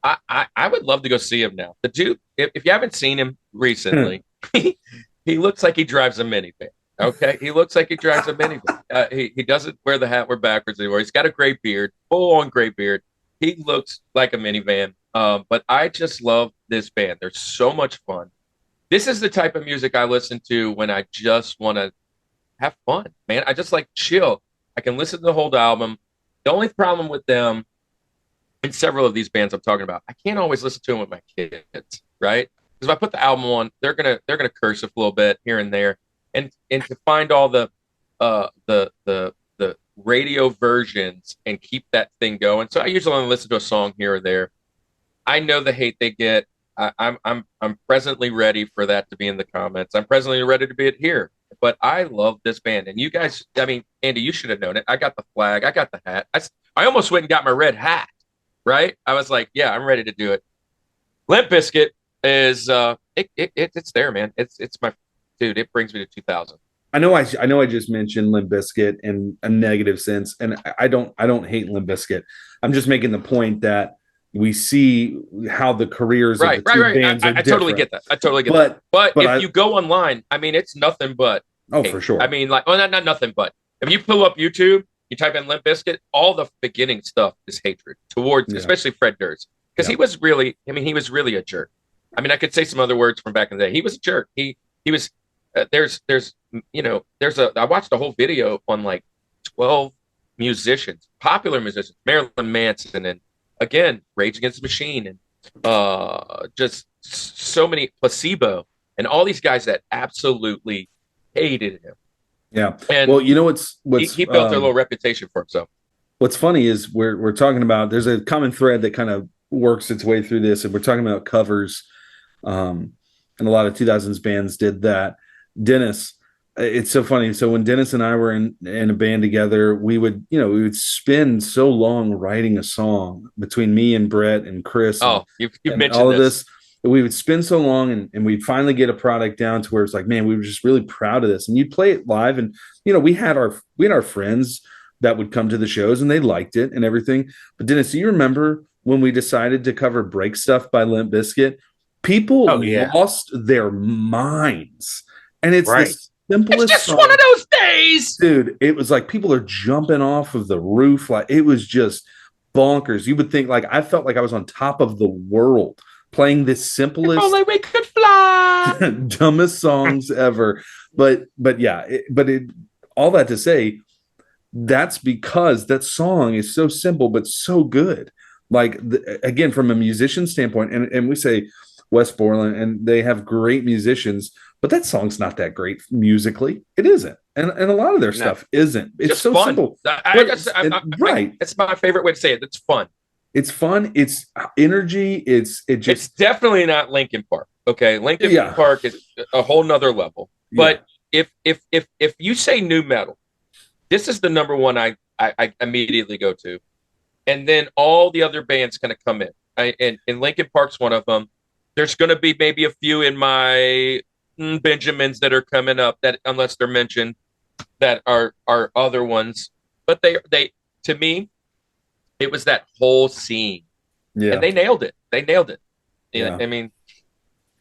I would love to go see him now. The dude, if you haven't seen him recently, he looks like he drives a minivan. Okay, he looks like he drives a minivan. He doesn't wear the hat backwards anymore. He's got a gray beard, full on gray beard. He looks like a minivan. But I just love this band. They're so much fun. This is the type of music I listen to when I just want to have fun, man. I just like chill. I can listen to the whole album. The only problem with them and several of these bands I'm talking about, I can't always listen to them with my kids, right? Because if I put the album on, they're gonna curse a little bit here and there, and to find all the radio versions and keep that thing going. So I usually only listen to a song here or there. I know the hate they get. I'm presently ready for that to be in the comments. I'm presently ready to be it here. But I love this band, and you guys. I mean, Andy, you should have known it. I got the flag. I got the hat. I almost went and got my red hat. Right? I was like, yeah, I'm ready to do it. Limp Bizkit is it's there, man. It's my dude. It brings me to 2000. I know I just mentioned Limp Bizkit in a negative sense, and I don't hate Limp Bizkit. I'm just making the point that we see how the careers of the two bands are I totally get that. I totally get that. But if you go online, I mean, it's nothing but hate. For sure. I mean, like, well, not nothing but if you pull up YouTube, you type in Limp Bizkit, all the beginning stuff is hatred towards, especially Fred Durst, because he was really a jerk. I mean, I could say some other words from back in the day. He was a jerk. He was. I watched a whole video on like 12 musicians, popular musicians, Marilyn Manson, and again, Rage Against the Machine, and just so many, Placebo, and all these guys that absolutely hated him. Yeah. And well, you know what's he built a little reputation for himself. What's funny is we're talking about, there's a common thread that kind of works its way through this, and we're talking about covers, and a lot of 2000s bands did that. Dennis, it's so funny. So when Dennis and I were in a band together, we would spend so long writing a song between me and Brett and Chris. You've mentioned all of this. We would spend so long, and we'd finally get a product down to where it's like, man, we were just really proud of this. And you'd play it live, and we had our friends that would come to the shows, and they liked it and everything. But Dennis, do you remember when we decided to cover "Break Stuff" by Limp Bizkit? People lost their minds, and it's the simplest. It's just song. one of those days, dude. It was like people are jumping off of the roof, like it was just bonkers. You would think, like, I felt like I was on top of the world, playing this simplest, if only we could fly, dumbest songs ever. But all that to say, that's because that song is so simple but so good. Like, again, from a musician standpoint, and we say West Borland, and they have great musicians, but that song's not that great musically. It isn't, and a lot of their stuff isn't. It's just so fun. simple. Right. It's my favorite way to say it. It's fun. It's fun. It's energy. It's definitely not Linkin Park. Okay, Linkin Park is a whole nother level. But if you say new metal, this is the number one I immediately go to, and then all the other bands kind of come in. And Linkin Park's one of them. There's going to be maybe a few in my Benjamins that are coming up that, unless they're mentioned, that are other ones. But they to me, it was that whole scene, and they nailed it. Yeah. I mean,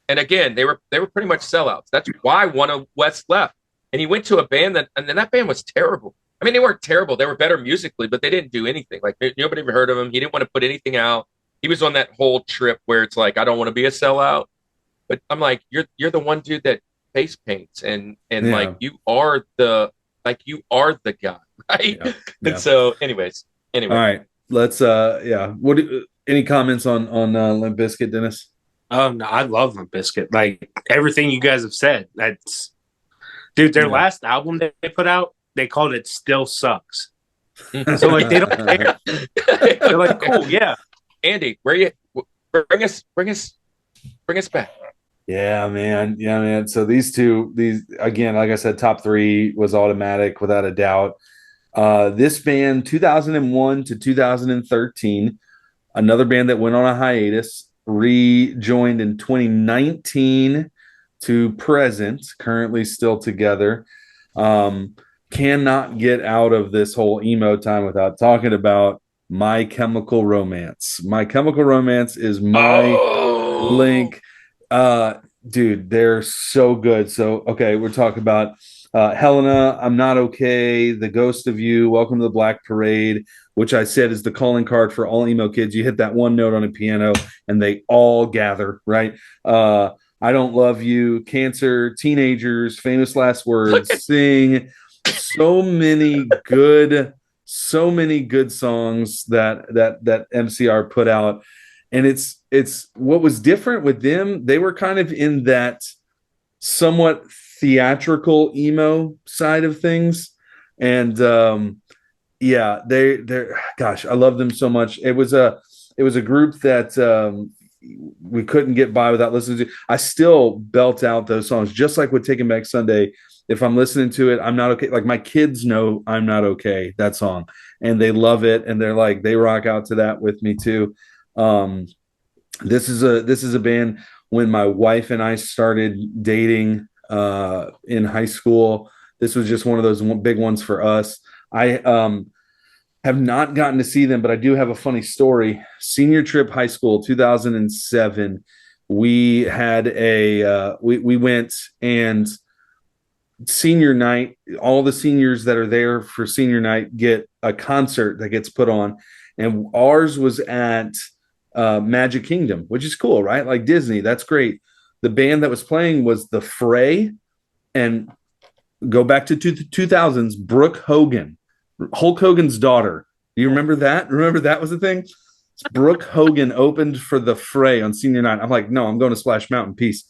and again, they were pretty much sellouts. That's why one of West left, and he went to a band and then that band was terrible. I mean, they weren't terrible. They were better musically, but they didn't do anything. Like, nobody ever heard of him. He didn't want to put anything out. He was on that whole trip where it's like, I don't want to be a sellout. But I'm like, you're the one dude that face paints, and like you are the guy, right? Yeah. And so, anyway. All right, let's What any comments on Limp Bizkit, Dennis? No, I love Limp Bizkit. Like everything you guys have said. That's their last album that they put out, they called it "Still Sucks." So like they don't care. They're like, cool, yeah. Andy, where you bring us back? Yeah, man. So these again, like I said, top three was automatic without a doubt. This band, 2001 to 2013, another band that went on a hiatus, rejoined in 2019 to present, currently still together. Cannot get out of this whole emo time without talking about My Chemical Romance. My Chemical Romance is my link. Dude, they're so good. So, okay, we're talking about Helena, I'm Not Okay, The Ghost of You, Welcome to the Black Parade, which I said is the calling card for all emo kids. You hit that one note on a piano and they all gather, right? I Don't Love You, Cancer, Teenagers, Famous Last Words, Sing. So many good songs that MCR put out. And it's what was different with them. They were kind of in that somewhat theatrical emo side of things. And yeah, they're gosh, I love them so much. It was a group that we couldn't get by without listening to. I still belt out those songs, just like with Taking Back Sunday. If I'm listening to it, I'm not okay. Like my kids know I'm not okay, that song, and they love it, and they're like, they rock out to that with me too. This is a band. When my wife and I started dating in high school, this was just one of those big ones for us. I have not gotten to see them, but I do have a funny story. Senior trip high school, 2007. We had we went, and senior night, all the seniors that are there for senior night get a concert that gets put on, and ours was at Magic Kingdom, which is cool, right? Like Disney, that's great. The band that was playing was The Fray, and go back to 2000s, Brooke Hogan, Hulk Hogan's daughter. Do you remember that? Remember that was the thing? Brooke Hogan opened for The Fray on senior night. I'm like, no, I'm going to Splash Mountain. Peace.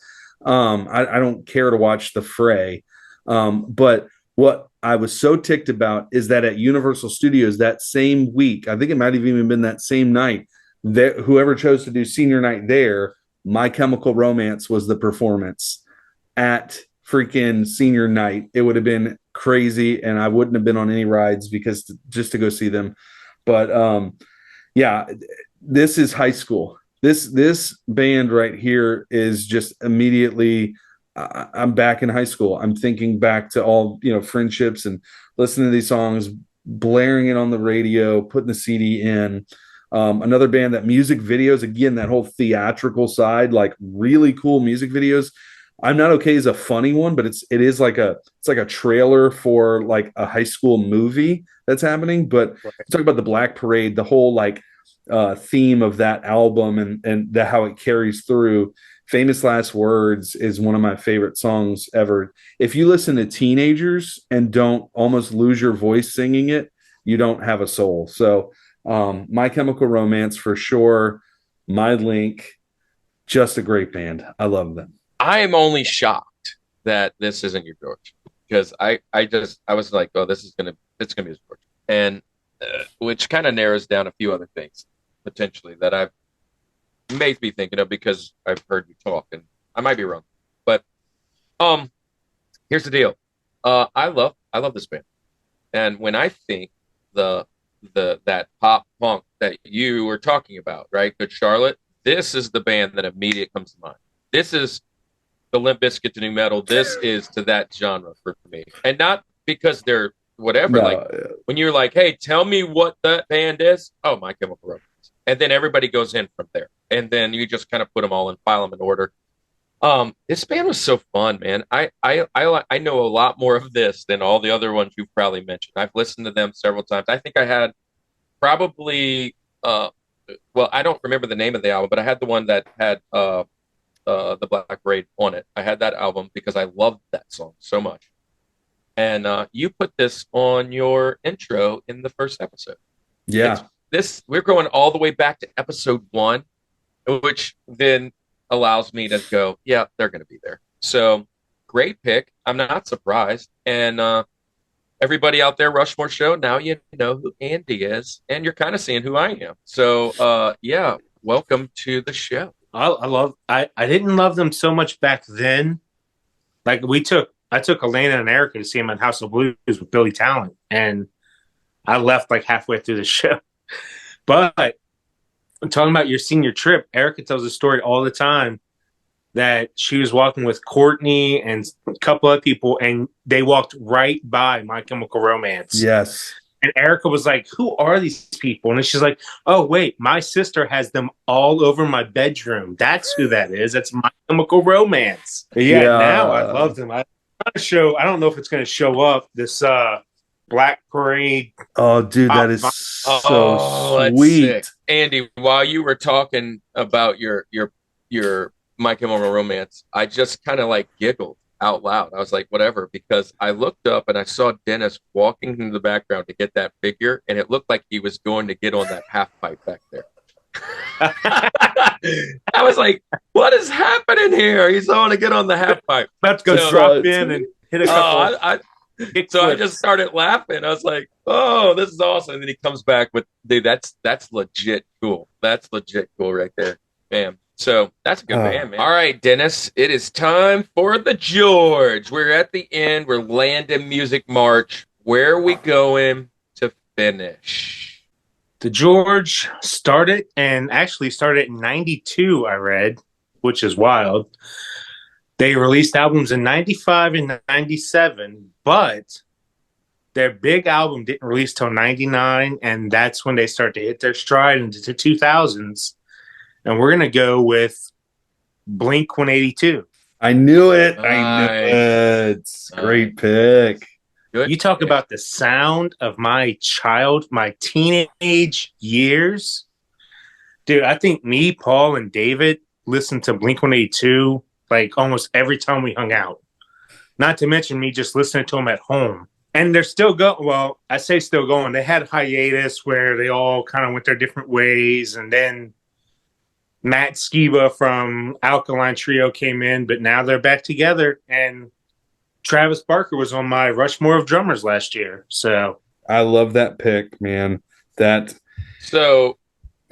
I don't care to watch The Fray. But what I was so ticked about is that at Universal Studios that same week, I think it might have even been that same night, that whoever chose to do senior night there, My Chemical Romance was the performance at freaking senior night. It would have been crazy, and I wouldn't have been on any rides because just to go see them. But yeah, this is high school. This band right here is just immediately, I'm back in high school. I'm thinking back to all, friendships and listening to these songs, blaring it on the radio, putting the CD in. Another band that music videos, again, that whole theatrical side, like really cool music videos. I'm Not Okay is a funny one, but it's like a trailer for like a high school movie that's happening. But talk about the Black Parade, the whole like theme of that album and how it carries through. Famous Last Words is one of my favorite songs ever. If you listen to Teenagers and don't almost lose your voice singing it, you don't have a soul. So My Chemical Romance for sure. My Link, just a great band. I love them. I am only shocked that this isn't your George, because I was like, oh, it's gonna be his George, and which kind of narrows down a few other things potentially that I've made me thinking of because I've heard you talk, and I might be wrong, but here's the deal. I love this band, and when I think that pop punk that you were talking about, right, Good Charlotte, this is the band that immediately comes to mind. This is the Limp Bizkit to new metal. This is to that genre for me, and not because they're whatever. When you're like, hey, tell me what that band is. Oh, My Chemical Romance, and then everybody goes in from there, and then you just kind of put them all and file them in order. This band was so fun, man. I know a lot more of this than all the other ones you've probably mentioned. I've listened to them several times. I think I had probably well, I don't remember the name of the album, but I had the one that had the Black Parade on it. I had that album because I loved that song so much. And you put this on your intro in the first episode. Yeah. We're going all the way back to episode 1, which then allows me to go, yeah, they're going to be there. So great pick. I'm not surprised. And everybody out there, Rushmore Show, now you know who Andy is, and you're kind of seeing who I am. So yeah, welcome to the show. I didn't love them so much back then. Like I took Elena and Erica to see him at House of Blues with Billy Talent, and I left like halfway through the show. But I'm talking about your senior trip. Erica tells a story all the time that she was walking with Courtney and a couple of people, and they walked right by My Chemical Romance. Yes. And Erica was like, who are these people? And she's like, oh, wait, my sister has them all over my bedroom. That's who that is. That's My Chemical Romance. Yeah. Now I love them. I don't know if it's going to show up. This Black Parade. Oh, dude, that is so that's sweet. sick. Andy, while you were talking about your My Chemical Romance, I just kind of like giggled out loud. I was like, whatever, because I looked up and I saw Dennis walking in the background to get that figure, and it looked like he was going to get on that half pipe back there. I was like, what is happening here? He's going to get on the half pipe. Let's go drop in and hit a couple. I just started laughing. I was like, oh, this is awesome. And then he comes back with, dude, that's legit cool. That's legit cool right there. Bam. So that's a good band, man. All right, Dennis, it is time for the George. We're at the end. We're landing Music March. Where are we going to finish? The George started in 92, I read, which is wild. They released albums in 95 and 97, but their big album didn't release till 99, and that's when they start to hit their stride into the 2000s. And we're going to go with Blink-182. I knew it. I knew it. Great pick. Good. You talk about the sound of my teenage years. Dude, I think me, Paul, and David listened to Blink-182 like almost every time we hung out. Not to mention me just listening to them at home. And they're still going. Well, I say still going. They had hiatus where they all kind of went their different ways. And then Matt Skiba from Alkaline Trio came in, but now they're back together. And Travis Barker was on my Rushmore of drummers last year. So I love that pick, man. So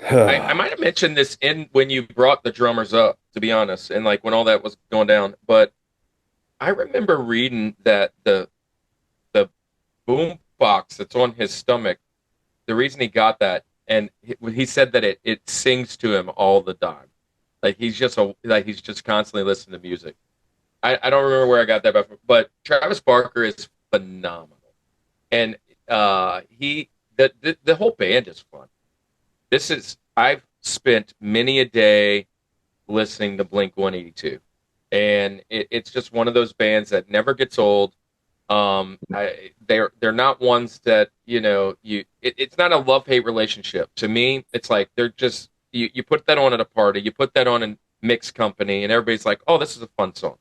I might have mentioned this in when you brought the drummers up, to be honest, and like when all that was going down. But I remember reading that the boom box that's on his stomach, the reason he got that, and he said that it sings to him all the time. Like he's just constantly listening to music. I don't remember where I got that, but Travis Barker is phenomenal, and the whole band is fun. I've spent many a day listening to Blink-182, and it's just one of those bands that never gets old. They're not ones that it's not a love-hate relationship. To me, it's like they're just you put that on at a party, you put that on in mixed company, and everybody's like, oh, this is a fun song.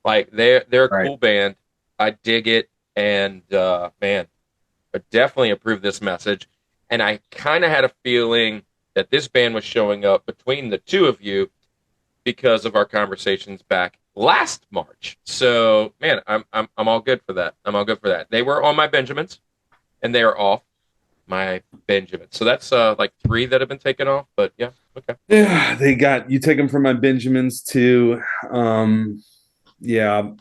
Like they're a cool band. I dig it, and man, I definitely approve this message. And I kind of had a feeling that this band was showing up between the two of you because of our conversations back last March. So, man, I'm all good for that. I'm all good for that. They were on my Benjamins, and they are off my Benjamins. So that's like 3 that have been taken off. But yeah, okay. Yeah, you take them from my Benjamins too. Yeah,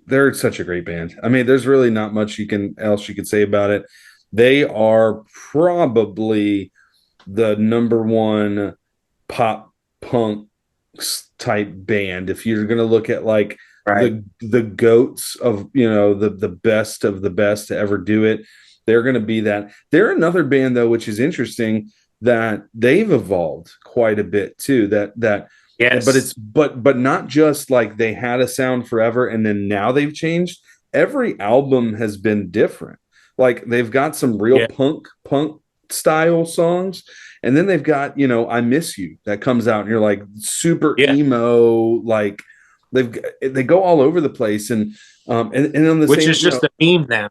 they're such a great band. I mean, there's really not much else you can say about it. They are probably the number one pop punk type band. If you're going to look at like the goats of, the best of the best to ever do it, they're going to be that. They're another band though, which is interesting, that they've evolved quite a bit too. Yes. But not just like they had a sound forever and then now they've changed. Every album has been different. Like they've got some real punk style songs, and then they've got I Miss You that comes out and you're like super emo, like they go all over the place, and on the which same, is just a meme now.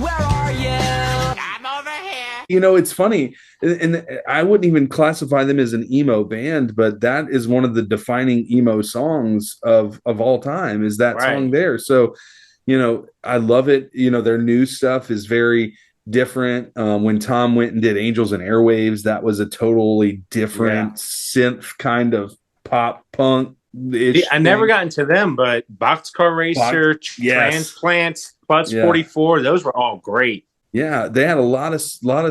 Where are you? I'm over here. It's funny, and I wouldn't even classify them as an emo band, but that is one of the defining emo songs of all time, is that song there. So I love it. Their new stuff is very different. When Tom went and did Angels and Airwaves, that was a totally different synth kind of pop punk. I never got into them, but Boxcar Racer, Transplants, Plus 44, those were all great. Yeah, they had a lot of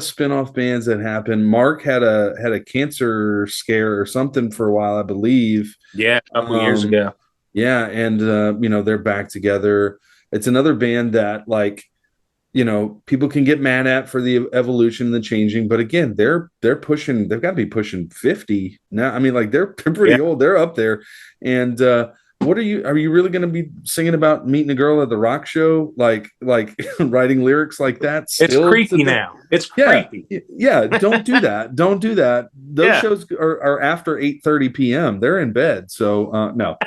spin-off bands that happened. Mark had a cancer scare or something for a while, I believe. Yeah, a couple years ago. Yeah, and they're back together. It's another band that people can get mad at for the evolution and the changing, but again, they've got to be pushing 50 now. I mean, like they're pretty old. They're up there. And what are you really going to be singing about meeting a girl at the rock show, like writing lyrics like that? It's creepy now. It's creepy. Yeah, don't do that. Don't do that. Those shows are after 8:30 p.m. They're in bed. So no.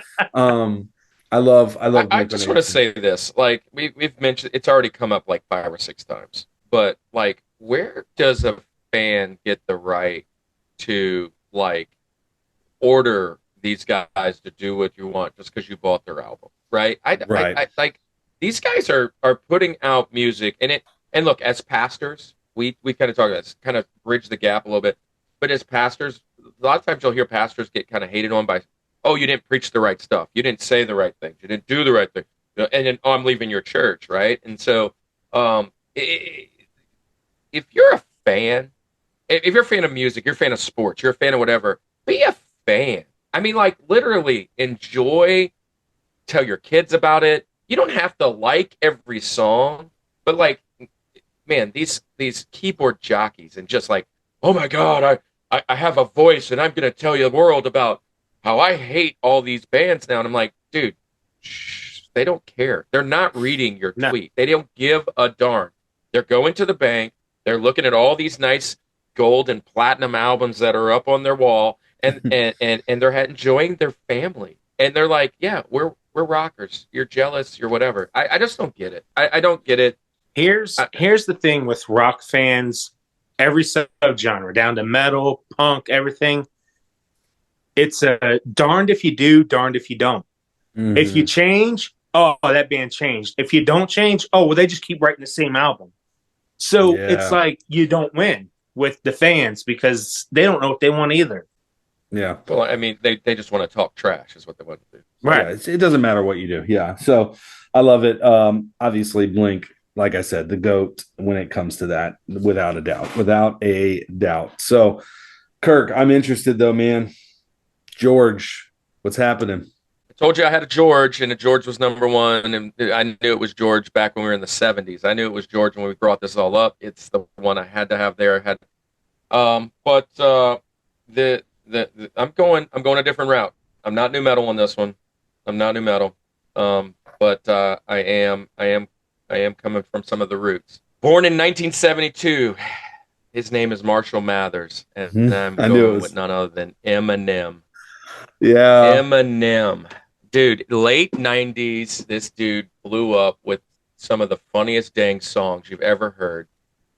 I love I just want to say this. Like we've mentioned, it's already come up like 5 or 6 times. But like, where does a fan get the right to like order these guys to do what you want just because you bought their album, right? I like, these guys are putting out music, and look, as pastors, we kind of talk about this, kind of bridge the gap a little bit. But as pastors, a lot of times you'll hear pastors get kind of hated on by, oh, you didn't preach the right stuff, you didn't say the right things, you didn't do the right thing, and then, oh, I'm leaving your church, right? And so, if you're a fan, if you're a fan of music, you're a fan of sports, you're a fan of whatever, be a fan. I mean, like, literally enjoy, tell your kids about it. You don't have to like every song, but like, man, these keyboard jockeys and just like, oh my God, I have a voice and I'm going to tell you the world about how I hate all these bands now. And I'm like, dude, shh, they don't care. They're not reading your tweet. They don't give a darn. They're going to the bank. They're looking at all these nice gold and platinum albums that are up on their wall. And they're enjoying their family, and they're like, "Yeah, we're rockers. You're jealous. You're whatever." I just don't get it. I don't get it. Here's the thing with rock fans, every subgenre, down to metal, punk, everything. It's a darned if you do, darned if you don't. Mm-hmm. If you change, oh, that band changed. If you don't change, oh, well, they just keep writing the same album. So it's like you don't win with the fans because they don't know what they want either. Yeah. Well, I mean, they just want to talk trash is what they want to do. Right. Yeah, it doesn't matter what you do. Yeah. So I love it. Obviously, Blink, like I said, the GOAT when it comes to that, without a doubt. So, Kirk, I'm interested though, man. George, what's happening? I told you I had a George, and a George was number one, and I knew it was George back when we were in the 70s. I knew it was George when we brought this all up. It's the one I had to have there. I'm going a different route. I'm not new metal on this one. I'm not new metal. But I am coming from some of the roots. Born in 1972, his name is Marshall Mathers, and I'm going with none other than Eminem. Yeah, Eminem, dude. Late 90s, this dude blew up with some of the funniest dang songs you've ever heard.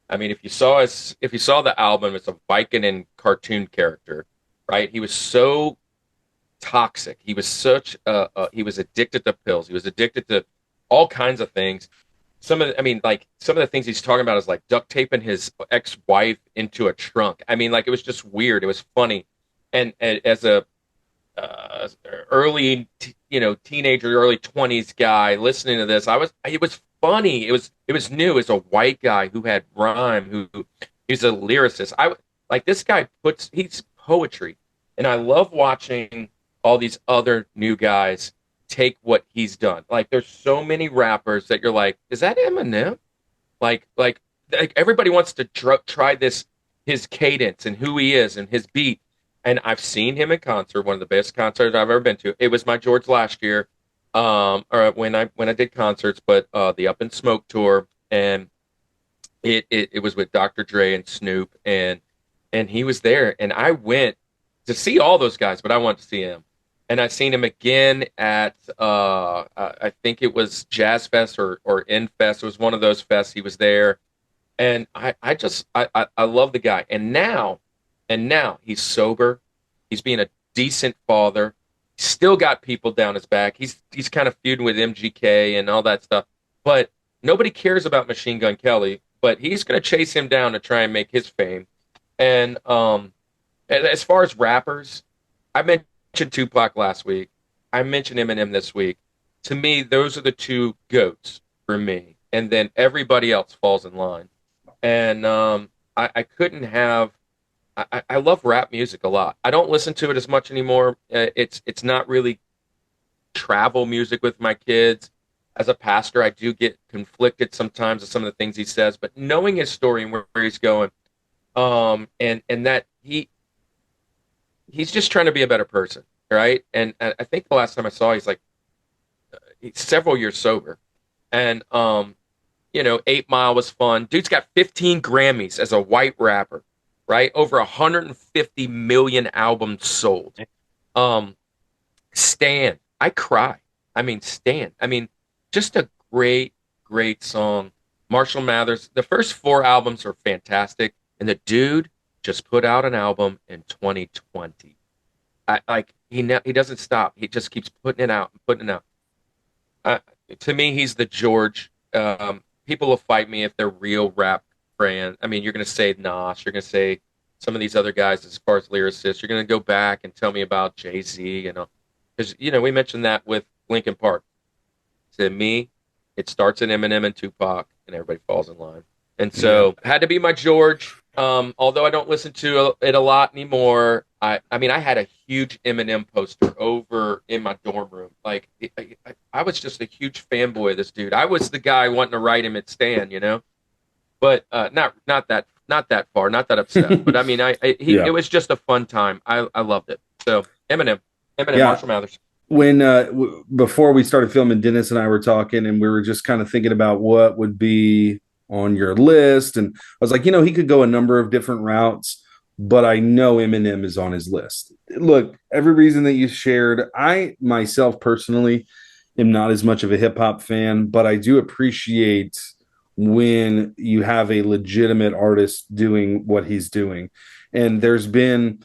I mean, if you saw the album, it's a Vicodin cartoon character. Right, he was so toxic. He was he was addicted to pills. He was addicted to all kinds of things. Some of the things he's talking about is like duct taping his ex-wife into a trunk. I mean, like, it was just weird. It was funny, and as a early teenager, early 20s guy listening to this, it was funny. It was new. As a white guy who had rhyme, he's a lyricist. This guy he's poetry, and I love watching all these other new guys take what he's done. Like, there's so many rappers that you're like, is that Eminem? Like everybody wants to try his cadence and who he is and his beat. And I've seen him in concert, one of the best concerts I've ever been to. It was my George last year, or when I did concerts, but the Up in Smoke tour, and it was with Dr. Dre and Snoop, and he was there, and I went to see all those guys, but I wanted to see him. And I seen him again at I think it was Jazz Fest or In Fest. It was one of those fests. He was there, and I love the guy. And now he's sober. He's being a decent father. He's still got people down his back. He's kind of feuding with MGK and all that stuff. But nobody cares about Machine Gun Kelly. But he's going to chase him down to try and make his fame. And as far as rappers, I mentioned Tupac last week. I mentioned Eminem this week. To me, those are the two GOATs for me. And then everybody else falls in line. And I couldn't have... I love rap music a lot. I don't listen to it as much anymore. It's not really travel music with my kids. As a pastor, I do get conflicted sometimes with some of the things he says. But knowing his story and where he's going, and that he's just trying to be a better person, right? And I think the last time I saw, he's like several years sober. And, 8 Mile was fun. Dude's got 15 Grammys as a white rapper, right? Over 150 million albums sold. Stan, I cry. I mean, Stan. I mean, just a great, great song. Marshall Mathers, the first 4 albums are fantastic. And the dude just put out an album in 2020. He doesn't stop. He just keeps putting it out and putting it out. To me, he's the George. People will fight me if they're real rap fans. I mean, you're going to say Nas. You're going to say some of these other guys as far as lyricists. You're going to go back and tell me about Jay-Z. Because, we mentioned that with Linkin Park. To me, it starts in Eminem and Tupac, and everybody falls in line. And so, had to be my George. Although I don't listen to it a lot anymore. I had a huge Eminem poster over in my dorm room. Like, I was just a huge fanboy of this dude. I was the guy wanting to write him at Stan, but not that far, not that upset. But I mean, it was just a fun time. I loved it. So Eminem, Marshall Mathers. When before we started filming, Dennis and I were talking, and we were just kind of thinking about what would be on your list, and I was like, he could go a number of different routes, but I know Eminem is on his list. Look, every reason that you shared, I myself personally am not as much of a hip hop fan, but I do appreciate when you have a legitimate artist doing what he's doing. And there's been,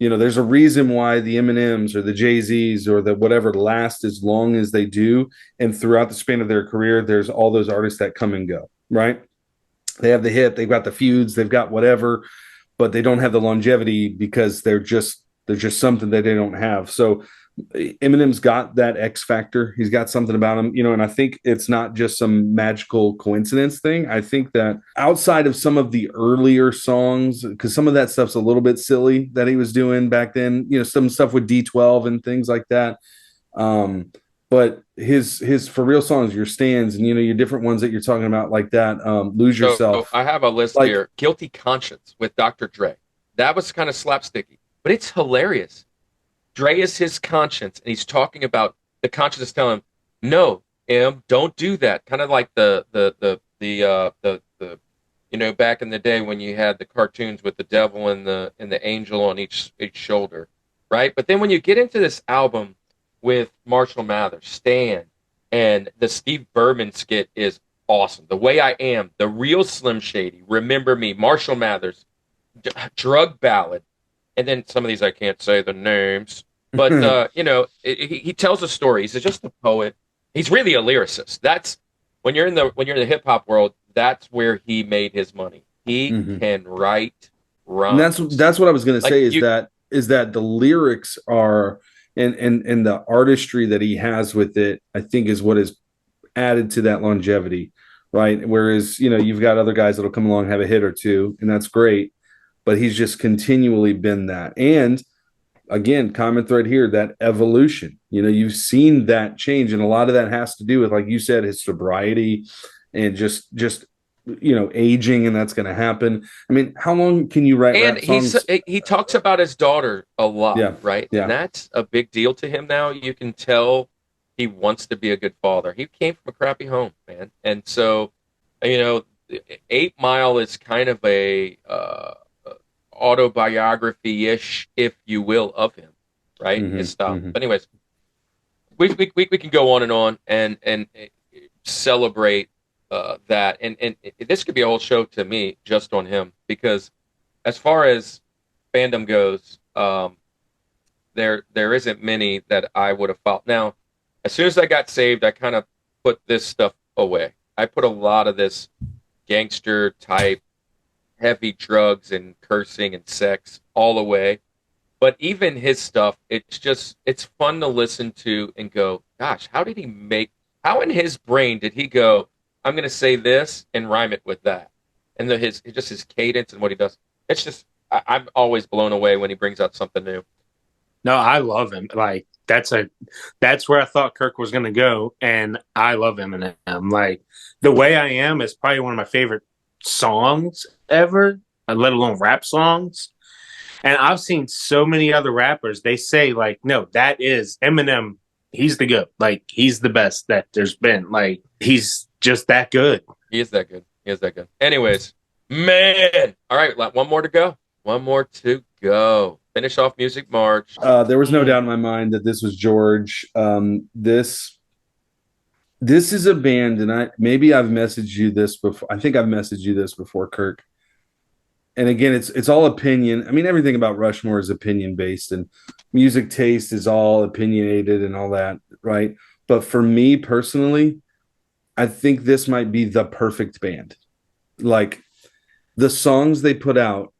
there's a reason why the Eminems or the Jay-Z's or the whatever last as long as they do. And throughout the span of their career, there's all those artists that come and go, right? They have the hit, they've got the feuds, they've got whatever, but they don't have the longevity because they're just something that they don't have. So Eminem's got that X factor. He's got something about him, and I think it's not just some magical coincidence thing. I think that outside of some of the earlier songs, because some of that stuff's a little bit silly that he was doing back then, some stuff with D12 and things like that. But his for real songs, your stands and, your different ones that you're talking about like that, Lose Yourself. So I have a list here. Guilty Conscience with Dr. Dre. That was kind of slapsticky, but it's hilarious. Dre is his conscience, and he's talking about the conscience is telling him, "No, don't do that." Kind of like the back in the day when you had the cartoons with the devil and the angel on each shoulder, right? But then when you get into this album with Marshall Mathers, Stan, and the Steve Berman skit is awesome. The Way I Am, The Real Slim Shady, Remember Me, Marshall Mathers, Drug Ballad. And then some of these I can't say the names, but he tells a story. He's just a poet. He's really a lyricist. That's when you're in the hip hop world. That's where he made his money. He can write rhymes. And that's what I was going to say. Is that the lyrics are and the artistry that he has with it, I think, is what is added to that longevity, right? Whereas you've got other guys that'll come along and have a hit or two, and that's great. But he's just continually been that. And again, common thread here, that evolution. You've seen that change. And a lot of that has to do with, like you said, his sobriety and just aging, and that's going to happen. I mean, how long can you write rap songs? He talks about his daughter a lot, right? Yeah. And that's a big deal to him now. You can tell he wants to be a good father. He came from a crappy home, man. And so, 8 Mile is kind of a autobiography-ish, if you will, of him, right? His style. But anyways, we can go on and celebrate that, and this could be a whole show to me just on him, because as far as fandom goes, there isn't many that I would have followed. Now, as soon as I got saved, I kind of put this stuff away. I put a lot of this gangster type, heavy drugs and cursing and sex all away. But even his stuff, it's fun to listen to and go, gosh, how in his brain did he go, I'm going to say this and rhyme it with that? And his cadence and what he does. It's just, I'm always blown away when he brings out something new. No, I love him. Like, that's where I thought Kirk was going to go. And I love Eminem. Like, The Way I Am is probably one of my favorite songs ever, let alone rap songs. And I've seen so many other rappers, they say, like, no, that is Eminem he's the GOAT. Like, he's the best that there's been. Like, he's just that good. He is that good. He is that good. Anyways, man. All right, one more to go. One more to go. Finish off Music March. There was no doubt in my mind that this was George. This is a band, and I've messaged you this before. I think I've messaged you this before, Kirk. And again, it's all opinion. I mean, everything about Rushmore is opinion based, and music taste is all opinionated and all that, right? But for me personally, I think this might be the perfect band. Like, the songs they put out,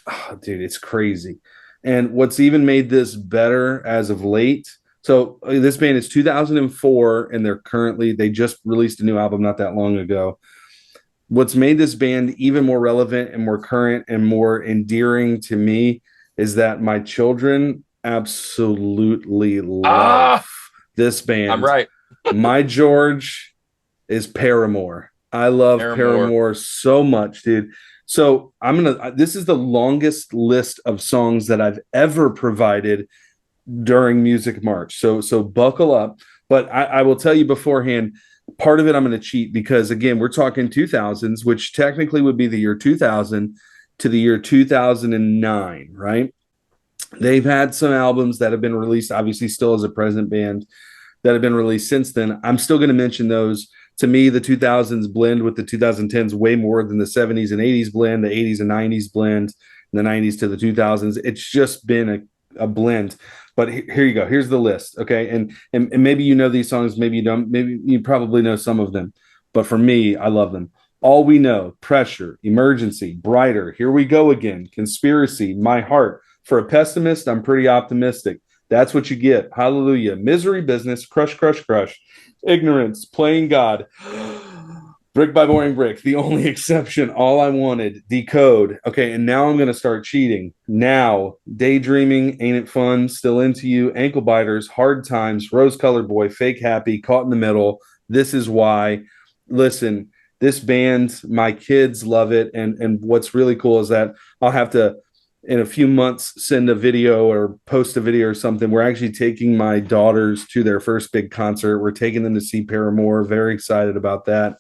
oh, dude, it's crazy. And what's even made this better as of late, so this band is 2004, and they just released a new album not that long ago. What's made this band even more relevant and more current and more endearing to me is that my children absolutely love this band. I'm right. My George is Paramore. I love Paramore so much, dude. So this is the longest list of songs that I've ever provided during Music March. So buckle up. But I will tell you beforehand, part of it I'm going to cheat because, again, we're talking 2000s, which technically would be the year 2000 to the year 2009, right? They've had some albums that have been released, obviously still as a present band, that have been released since then. I'm still going to mention those. To me, the 2000s blend with the 2010s way more than the 70s and 80s blend, the 80s and 90s blend, and the 90s to the 2000s. It's just been a blend. But here you go. Here's the list, okay? And maybe you know these songs, maybe you don't. Maybe you probably know some of them. But for me, I love them. All We Know, Pressure, Emergency, Brighter, Here We Go Again, Conspiracy, My Heart. For a pessimist, I'm pretty optimistic. That's what you get. Hallelujah. Misery Business, Crush, Crush, Crush. Ignorance, Playing God. Brick by Boring Brick, The Only Exception, All I Wanted, Decode. Okay, and now I'm going to start cheating. Now, Daydreaming, Ain't It Fun, Still Into You, Ankle Biters, Hard Times, Rose Colored Boy, Fake Happy, Caught in the Middle, This Is Why. Listen, this band, my kids love it, and what's really cool is that I'll have to, in a few months, send a video or post a video or something. We're actually taking my daughters to their first big concert. We're taking them to see Paramore. Very excited about that.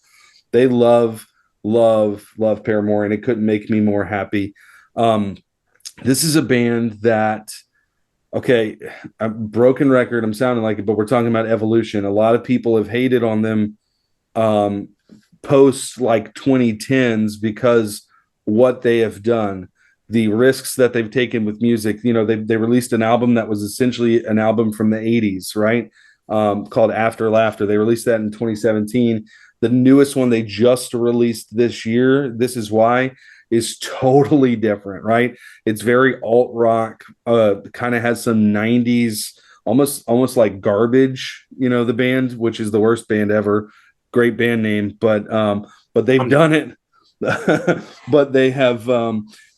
They love Paramore, and it couldn't make me more happy. This is a band that, okay, a broken record, I'm sounding like it, but we're talking about evolution. A lot of people have hated on them post like 2010s because what they have done, the risks that they've taken with music. You know, they released an album that was essentially an album from the 80s, right? Called After Laughter. They released that in 2017. The newest one they just released this year, This Is Why, is totally different, right? It's very alt rock, kind of has some 90s, almost like Garbage, you know, the band, which is the worst band ever. Great band name, but they've done it. But they have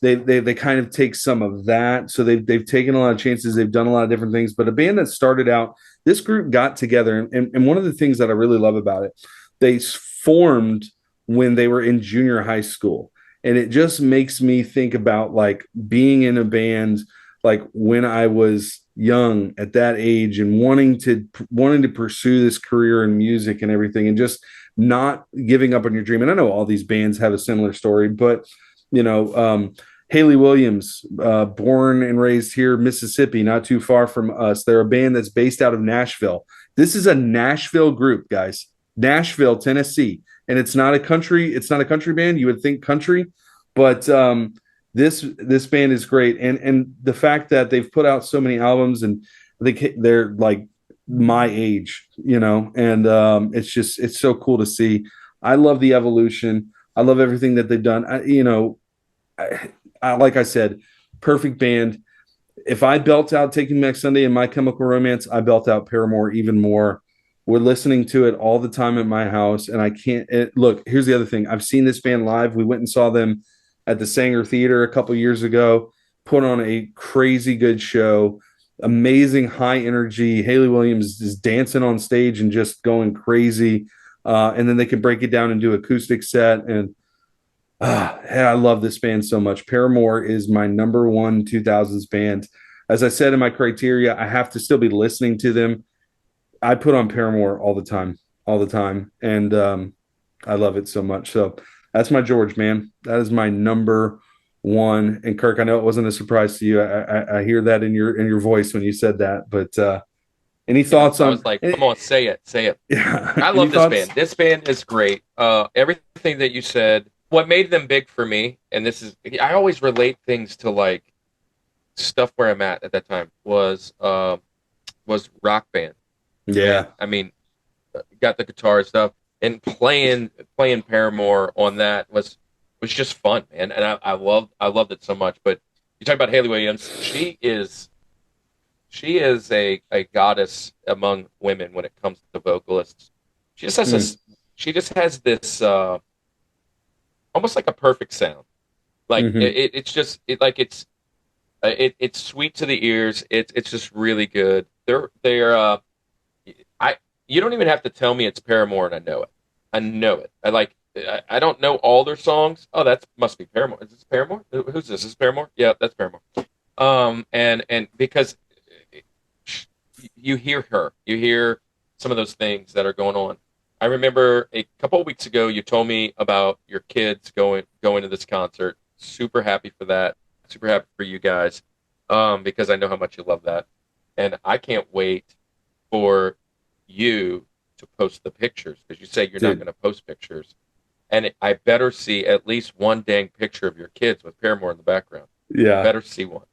they kind of take some of that. So they've taken a lot of chances. They've done a lot of different things. But a band that started out, this group got together, and one of the things that I really love about it, they formed when they were in junior high school. And it just makes me think about like being in a band, like when I was young at that age and wanting to pursue this career in music and everything, and just not giving up on your dream. And I know all these bands have a similar story, but you know, Haley Williams, born and raised here, Mississippi, not too far from us. They're a band that's based out of Nashville. This is a Nashville group, guys. Nashville, Tennessee. And it's not a country band. You would think country, but this band is great. And the fact that they've put out so many albums, and they're like my age, you know, and it's so cool to see. I love the evolution. I love everything that they've done. Like I said, perfect band. If I belt out Taking Back Sunday and My Chemical Romance, I belt out Paramore even more. We're listening to it all the time at my house, and I can't look. Here's the other thing. I've seen this band live. We went and saw them at the Sanger Theater a couple years ago. Put on a crazy good show. Amazing high energy. Haley Williams is dancing on stage and just going crazy. And then they can break it down and do acoustic set. And I love this band so much. Paramore is my number one 2000s band. As I said in my criteria, I have to still be listening to them I put on Paramore all the time, and I love it so much. So that's my George, man. That is my number one. And Kirk, I know it wasn't a surprise to you. I hear that in your voice when you said that. But any thoughts on? I was like, come on, say it. Yeah. I love this band. This band is great. Everything that you said. What made them big for me, and this is, I always relate things to like stuff where I'm at that time was Rock Band. Yeah. I mean, got the guitar stuff, and playing Paramore on that was just fun, man. And I loved it so much. But you talk about Hayley Williams, she is a goddess among women when it comes to vocalists. She just has this almost like a perfect sound. Like it's sweet to the ears. It's just really good. You don't even have to tell me it's Paramore, and I know it. I don't know all their songs. Oh, that must be Paramore. Is this Paramore? Who's this? Is this Paramore? Yeah, that's Paramore. And because you hear her, you hear some of those things that are going on. I remember a couple of weeks ago, you told me about your kids going to this concert. Super happy for that. Super happy for you guys, because I know how much you love that, and I can't wait for you to post the pictures, because you say you're not going to post pictures, and I better see at least one dang picture of your kids with Paramore in the background. Yeah, I better see one.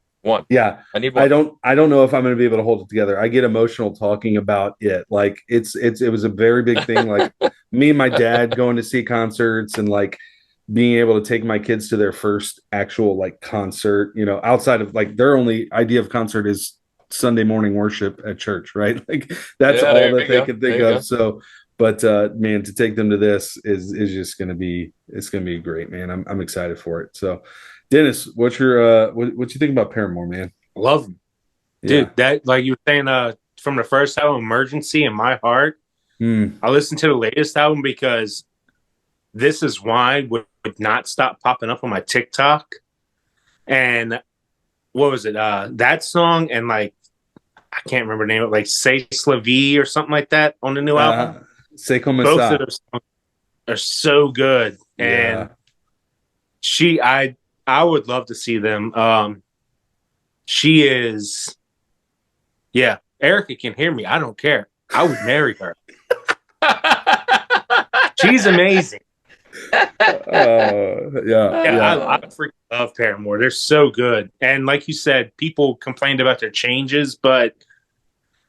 Yeah, I need one. I don't know if I'm going to be able to hold it together. I get emotional talking about it. Like it was a very big thing. Like me and my dad going to see concerts, and like being able to take my kids to their first actual like concert, you know, outside of like their only idea of concert is Sunday morning worship at church, right? Like that's all that they can think of. So, but man, to take them to this is just going to be, it's going to be great, man. I'm excited for it. So, Dennis, what's your what you think about Paramore, man? Love them, dude. That, like you were saying, from the first album, Emergency, in my heart. I listened to the latest album because This Is Why would not stop popping up on my TikTok. And what was it? That song, and like I can't remember the name of it, like Say Slavi or something like that on the new album. Say Como Both Sa. of those songs are so good. And I would love to see them. She is, yeah. Erica can hear me. I don't care. I would marry her. She's amazing. I freaking love Paramore. They're so good. And like you said, people complained about their changes, but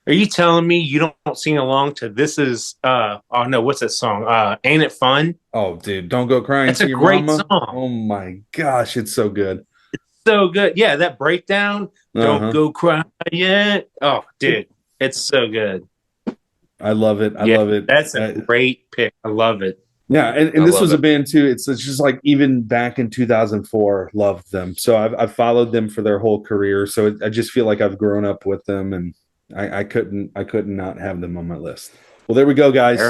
are you telling me you don't sing along to This Is oh no, what's that song? Ain't It Fun? Oh dude, Don't Go Crying It's to a Your great Mama. song. Oh my gosh, it's so good. It's so good. Yeah, that breakdown. Don't go cry yet. Oh, dude, it's so good. I love it. I love it. That's a great pick. I love it. Yeah, and this was a band too. It's just like even back in 2004, loved them. So I've followed them for their whole career. So I just feel like I've grown up with them, and I couldn't not have them on my list. Well, there we go, guys.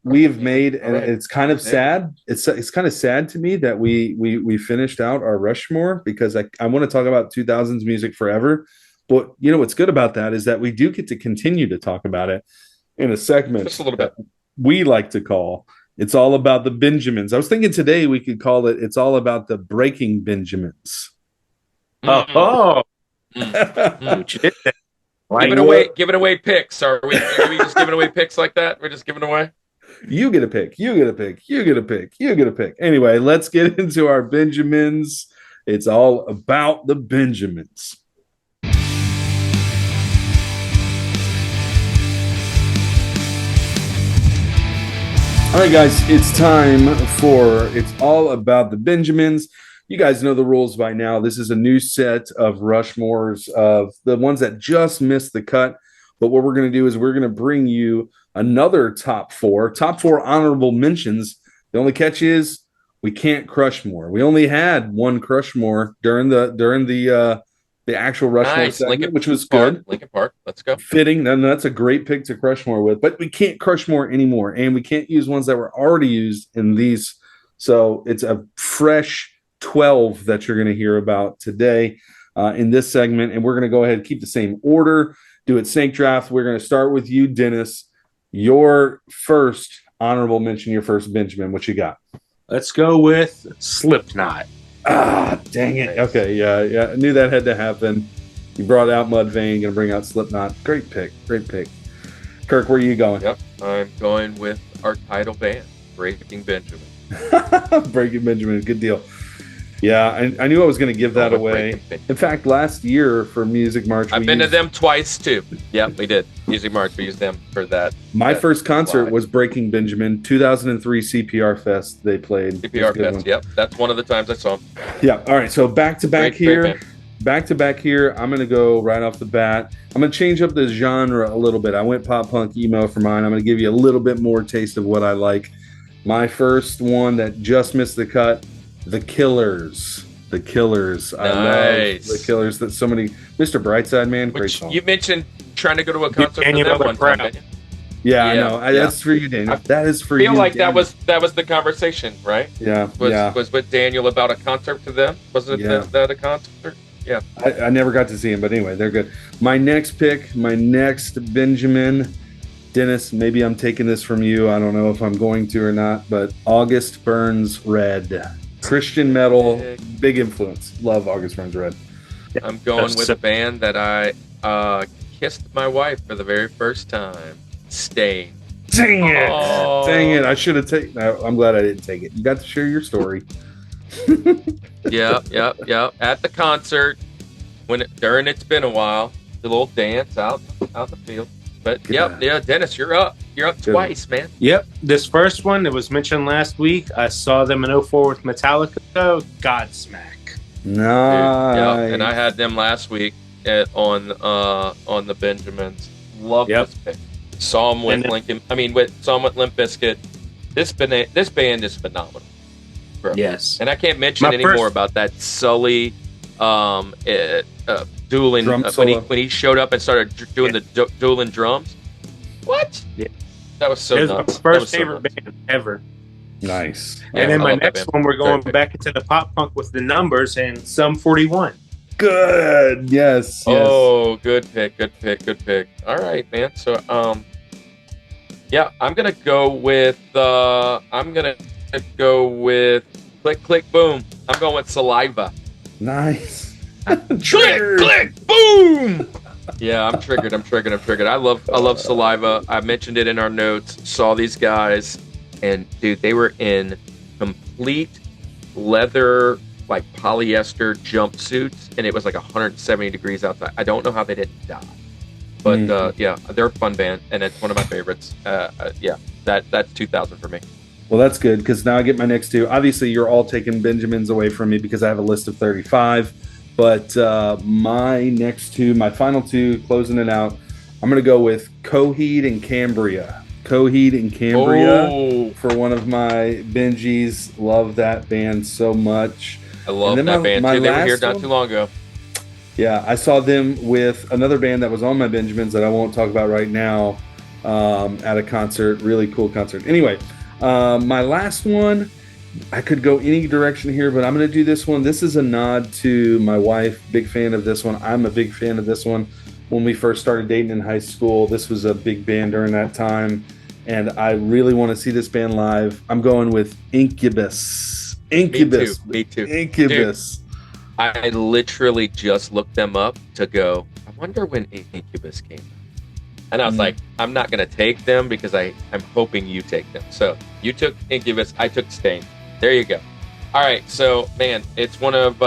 We have made, and it's kind of sad. It's kind of sad to me that we finished out our Rushmore, because I want to talk about 2000s music forever. But you know what's good about that is that we do get to continue to talk about it in a segment just a little bit we like to call It's All About the Benjamins. I was thinking today we could call it It's All About the Breaking Benjamins. Oh. Giving away picks. Are we just giving away picks like that? We're just giving away. You get a pick. You get a pick. You get a pick. You get a pick. Anyway, let's get into our Benjamins. It's all about the Benjamins. All right, guys, it's time for It's All About the Benjamins. You guys know the rules by now. This is a new set of Rushmores, of the ones that just missed the cut. But what we're going to do is we're going to bring you another top four honorable mentions. The only catch is we can't crush more. We only had one crush more during the actual Rushmore segment, which was good. Linkin Park, let's go. Fitting, and that's a great pick to crush more with. But we can't crush more anymore, and we can't use ones that were already used in these. So it's a fresh 12 that you're going to hear about today in this segment, and we're going to go ahead and keep the same order. Do it snake draft. We're going to start with you, Dennis. Your first honorable mention, your first Benjamin. What you got? Let's go with Slipknot. Ah, dang it. Okay, yeah. I knew that had to happen. You brought out Mudvayne, gonna bring out Slipknot. Great pick. Kirk, where are you going? Yep, I'm going with our title band, Breaking Benjamin. Breaking Benjamin, good deal. Yeah, I knew I was going to give that away. In fact, last year for Music March, I've been to them twice too. Yep, we did. Music March, we used them for that. My first concert was Breaking Benjamin, 2003 CPR Fest. They played CPR Fest. Yep, that's one of the times I saw them. Yeah. All right. So back to back here. Back to back here. I'm going to go right off the bat. I'm going to change up the genre a little bit. I went pop punk emo for mine. I'm going to give you a little bit more taste of what I like. My first one that just missed the cut. The Killers. I love The Killers. That so many. Mr. Brightside, man, great song. You mentioned trying to go to a concert for them one time, didn't you? Yeah, I know. That's for you, Daniel. That is for you. I feel like Daniel. that was the conversation, right? Yeah. Was with Daniel about a concert to them? Wasn't that a concert? Yeah. I never got to see him, but anyway, they're good. My next pick, my next Benjamin. Dennis, maybe I'm taking this from you. I don't know if I'm going to or not, but August Burns Red. Christian metal, big influence. Love August Burns Red. I'm going with a band that I kissed my wife for the very first time. Stain. Dang it! Oh. Dang it! I should have taken. I'm glad I didn't take it. You got to share your story. Yeah. At the concert, during It's Been a While, the little dance out the field. But Dennis, you're up. You're up twice, man. Yep. This first one that was mentioned last week, I saw them in 2004 with Metallica. Godsmack. Nice. Yeah, and I had them last week on the Benjamins. Love this pick. Saw them with saw them with Limp Bizkit. This band is phenomenal. Bro. Yes. And I can't mention any more about that Sully dueling when he showed up and started doing the dueling drums. What? Yeah. That was so nuts. My first favorite band ever. Nice. And then my next one, we're going back into the pop punk with the Numbers and Sum 41. Good. Yes. Oh, good pick. All right, man. So, I'm gonna go with Click Click Boom. I'm going with Saliva. Nice. Click boom. Yeah, I'm triggered. I love Saliva. I mentioned it in our notes. Saw these guys, and dude, they were in complete leather, like polyester jumpsuits, and it was like 170 degrees outside. I don't know how they didn't die, but they're a fun band, and it's one of my favorites. That's 2000 for me. Well, that's good because now I get my next two. Obviously, you're all taking Benjamins away from me because I have a list of 35. But my next two, my final two, closing it out, I'm going to go with Coheed and Cambria. For one of my Benjis. Love that band so much. I love that band too. They were here not too long ago. Yeah, I saw them with another band that was on my Benjamins that I won't talk about right now at a concert. Really cool concert. Anyway, my last one, I could go any direction here, but I'm going to do this one. This is a nod to my wife. Big fan of this one. I'm a big fan of this one. When we first started dating in high school, this was a big band during that time, and I really want to see this band live. I'm going with Incubus. Me too. Incubus. Dude, I literally just looked them up to go, I wonder when Incubus came out. And I was like, I'm not going to take them because I'm hoping you take them. So you took Incubus, I took Stain. There you go. All right, so man, it's one of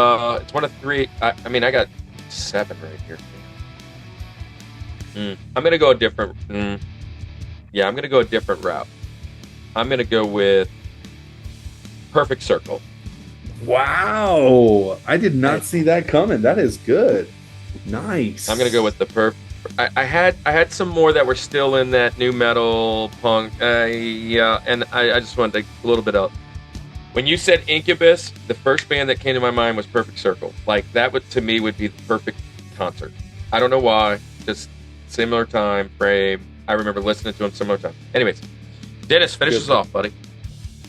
three. I got 7 right here. I'm gonna go a different. I'm gonna go a different route. I'm gonna go with Perfect Circle. Wow, I did not see that coming. That is good. Nice. I'm gonna go with the perfect. I had some more that were still in that new metal punk. And I just wanted a little bit of. When you said Incubus, the first band that came to my mind was Perfect Circle. Like that would be the perfect concert. I don't know why. Just similar time frame. I remember listening to them similar time. Anyways, Dennis, finish us off, buddy.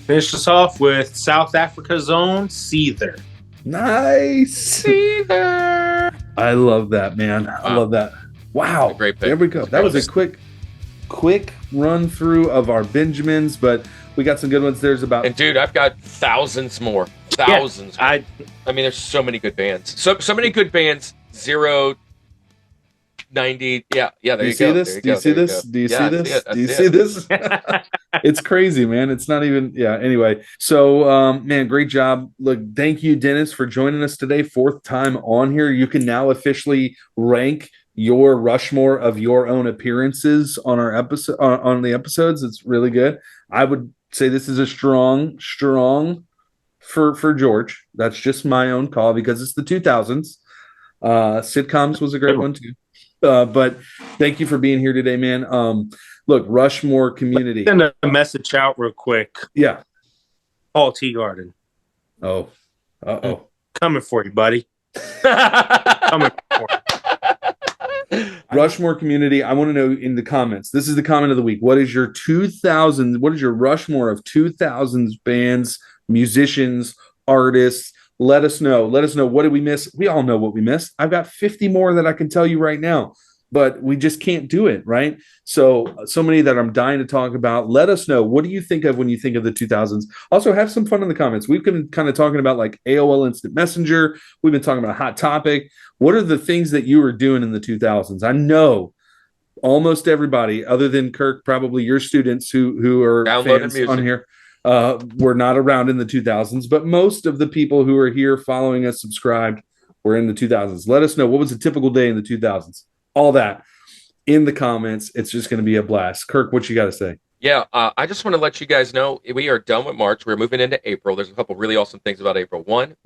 Finish us off with South Africa's own Seether. Nice. Seether. I love that, man. I love that. Wow. Great pick. There we go. That was a quick quick run through of our Benjamins, but we got some good ones. There's about and dude, I've got thousands more. Thousands. Yeah, I mean, there's so many good bands. So many good bands. 0, 90. Yeah. There you go. Do you see this? Do you see this? Do you see this? It's crazy, man. It's not even. Yeah. Anyway, so man, great job. Look, thank you, Dennis, for joining us today. 4th time on here. You can now officially rank your Rushmore of your own appearances on our episode on the episodes. It's really good. I would say this is a strong for George. That's just my own call because it's the 2000s. Sitcoms was a great one too. But thank you for being here today, man. Look, Rushmore community. Send a message out real quick. Yeah. Paul Teagarden. Oh. Coming for you, buddy. Coming for you. Rushmore community, I want to know in the comments. This is the comment of the week. What is your 2000s? What is your Rushmore of 2000s bands, musicians, artists? Let us know. Let us know. What did we miss? We all know what we missed. I've got 50 more that I can tell you right now, but we just can't do it, right? So many that I'm dying to talk about. Let us know. What do you think of when you think of the 2000s? Also, have some fun in the comments. We've been kind of talking about like AOL Instant Messenger. We've been talking about Hot Topic. What are the things that you were doing in the 2000s? I know almost everybody, other than Kirk, probably your students who are downloading fans music on here, were not around in the 2000s, but most of the people who are here following us, subscribed, were in the 2000s. Let us know, what was a typical day in the 2000s? All that in the comments. It's just going to be a blast. Kirk, what you got to say? Yeah, I just want to let you guys know we are done with March. We're moving into April. There's a couple really awesome things about April. One,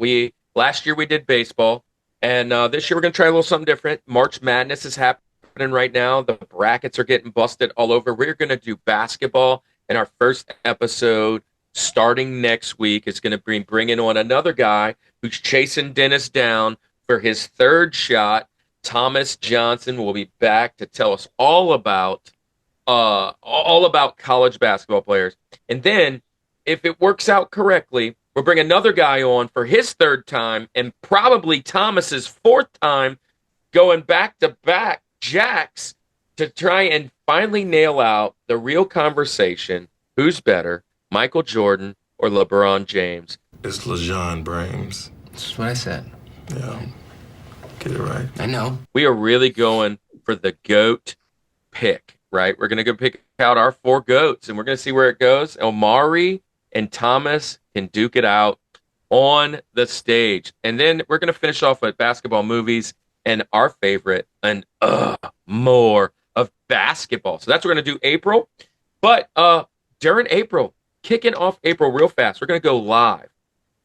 last year we did baseball, and this year we're going to try a little something different. March Madness is happening right now. The brackets are getting busted all over. We're going to do basketball, and our first episode starting next week is going to be bringing on another guy who's chasing Dennis down for his 3rd shot. Thomas Johnson will be back to tell us all about college basketball players. And then, if it works out correctly, we'll bring another guy on for his 3rd time and probably Thomas's 4th time, going back-to-back jacks to try and finally nail out the real conversation. Who's better, Michael Jordan or LeBron James? It's LeJon Brames. That's what I said. Yeah. Get it right. I know. We are really going for the GOAT pick, right? We're going to go pick out our 4 GOATs, and we're going to see where it goes. Omari and Thomas can duke it out on the stage. And then we're going to finish off with basketball movies and our favorite, and more of basketball. So that's what we're going to do April. But during April, kicking off April real fast, we're going to go live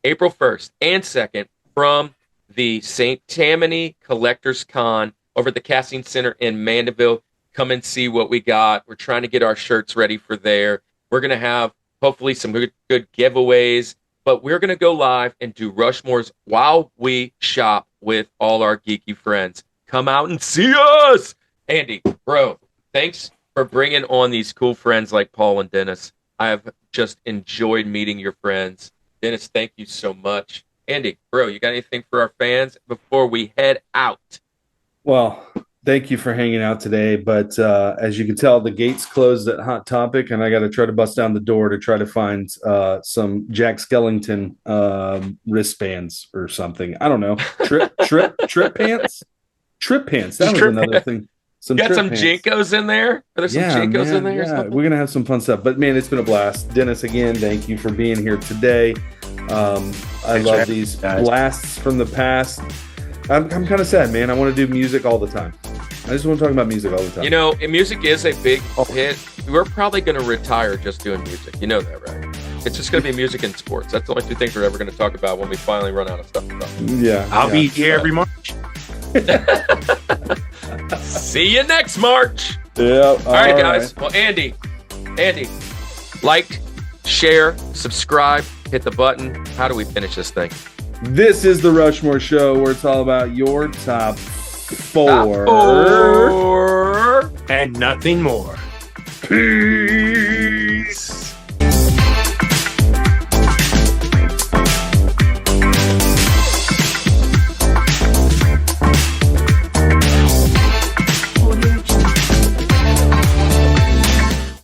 April 1st and 2nd from the St. Tammany Collectors Con over at the Casting Center in Mandeville. Come and see what we got. We're trying to get our shirts ready for there. We're going to have hopefully some good giveaways, but we're going to go live and do Rushmores while we shop with all our geeky friends. Come out and see us. Andy, bro, thanks for bringing on these cool friends like Paul and Dennis. I have just enjoyed meeting your friends. Dennis, thank you so much. Andy, bro, you got anything for our fans before we head out? Well, thank you for hanging out today. But as you can tell, the gates closed at Hot Topic, and I got to try to bust down the door to try to find some Jack Skellington wristbands or something. I don't know. Trip pants? Trip pants. That was another thing. You got some Jinkos in there? Are there some Jinkos in there? Or something? We're going to have some fun stuff. But, man, it's been a blast. Dennis, again, thank you for being here today. I love these blasts from the past. I'm kind of sad, man. I want to do music all the time. I just want to talk about music all the time. You know, music is a big hit. We're probably going to retire just doing music. You know that, right? It's just going to be music and sports. That's the only 2 things we're ever going to talk about when we finally run out of stuff to talk about. Yeah. I'll be here every March. See you next March. Yeah. All right, guys. Well, Andy, like, share, subscribe, hit the button. How do we finish this thing? This is the Rushmore Show, where it's all about your top 4. And nothing more. Peace.